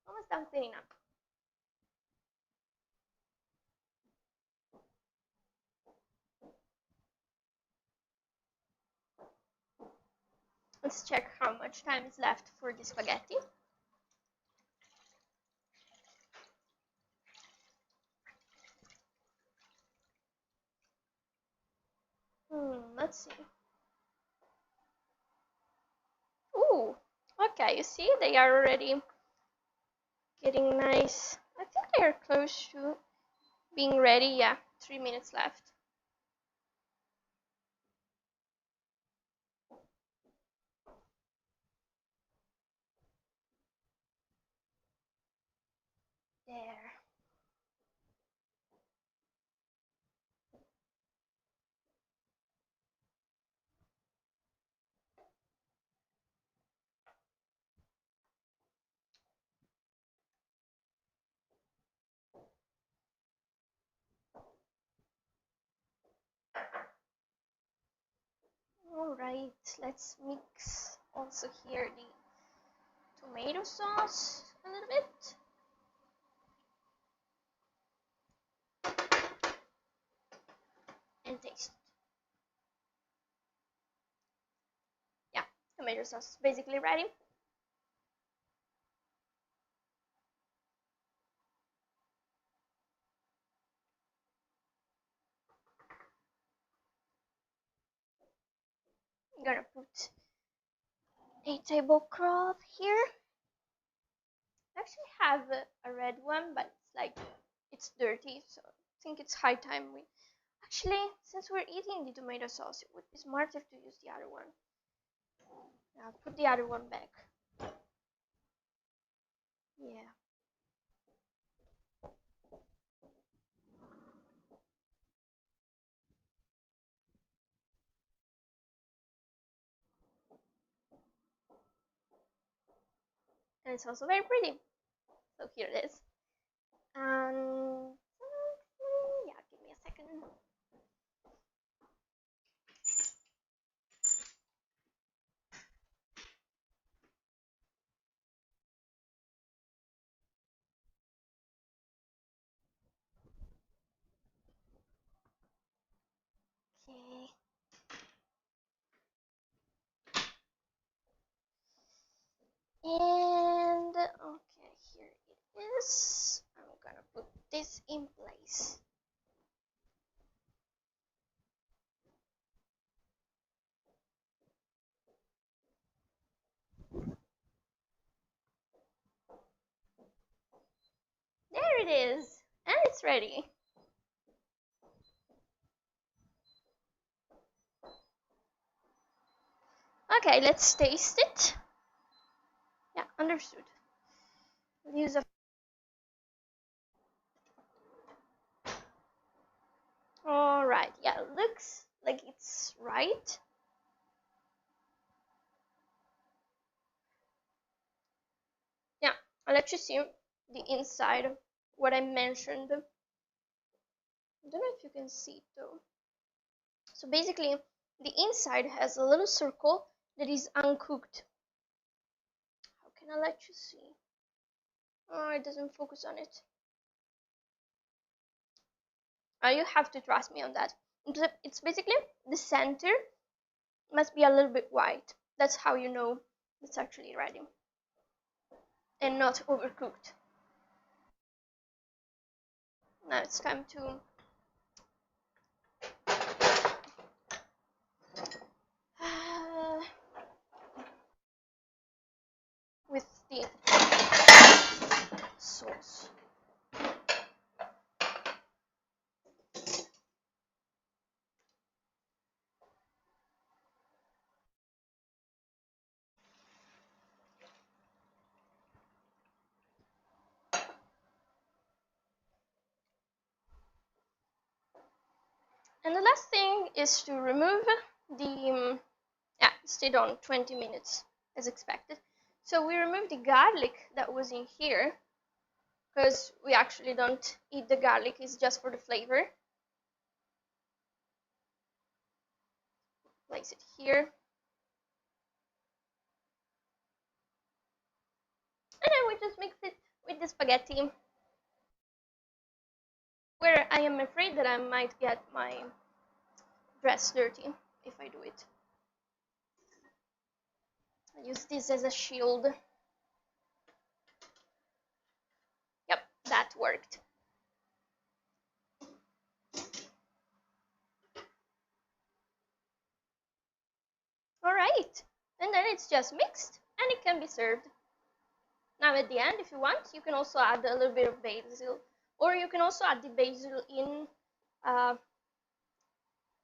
almost done cleaning up. Let's check how much time is left for the spaghetti. Let's see. Ooh, okay, you see, they are already getting nice. I think they are close to being ready. Yeah, 3 minutes left. There. Alright, let's mix also here the tomato sauce a little bit. And taste. Yeah, tomato sauce is basically ready. I'm gonna put a tablecloth here. I actually have a red one, but it's dirty, so I think it's high time we actually, since we're eating the tomato sauce, it would be smarter to use the other one. I'll put the other one back. Yeah. And it's also very pretty. So here it is. Yeah, give me a second. Okay. And okay, here it is. I'm gonna put this in place. There it is, and it's ready. Okay, let's taste it. Yeah, understood. We'll use a Alright, yeah, it looks like it's right. Yeah, I'll let you see the inside of what I mentioned. I don't know if you can see it though. So basically, the inside has a little circle that is uncooked. How can I let you see? Oh, it doesn't focus on it. You have to trust me on that. It's basically the center must be a little bit white. That's how you know it's actually ready and not overcooked. Now it's time to with the sauce. And the last thing is to remove the yeah, it stayed on 20 minutes as expected. So we removed the garlic that was in here because we actually don't eat the garlic, it's just for the flavor. Place it here. And then we just mix it with the spaghetti, where I am afraid that I might get my dress dirty if I do it. I use this as a shield. Yep, that worked. Alright, and then it's just mixed and it can be served. Now at the end, if you want, you can also add a little bit of basil, or you can also add the basil in, I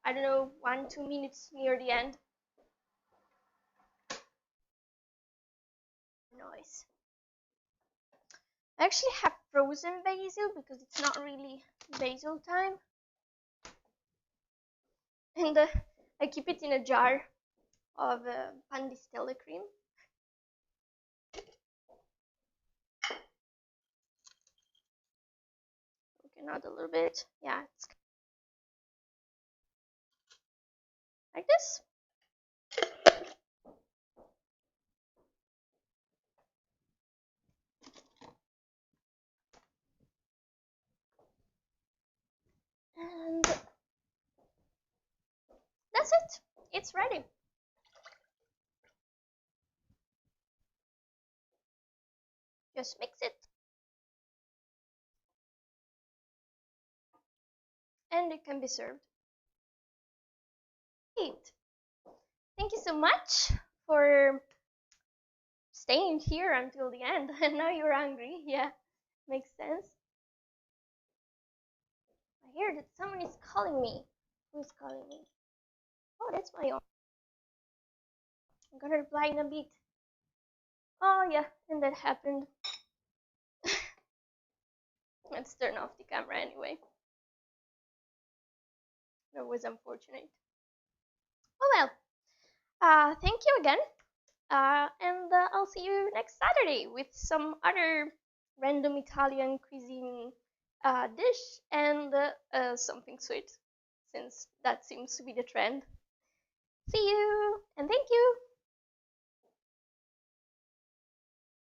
don't know, 1-2 minutes near the end. Nice. I actually have frozen basil because it's not really basil time. And I keep it in a jar of pan di stelle cream. We can add a little bit. Yeah, it's like this. And that's it. It's ready. Just mix it. And it can be served. Great. Thank you so much for staying here until the end. And now you're hungry. Yeah, makes sense. I hear that someone is calling me. Who's calling me? Oh, that's my own. I'm gonna reply in a bit. Oh yeah, and that happened. Let's turn off the camera anyway. That was unfortunate. Oh well, thank you again. And I'll see you next Saturday with some other random Italian cuisine dish and something sweet, since that seems to be the trend. See you, and thank you.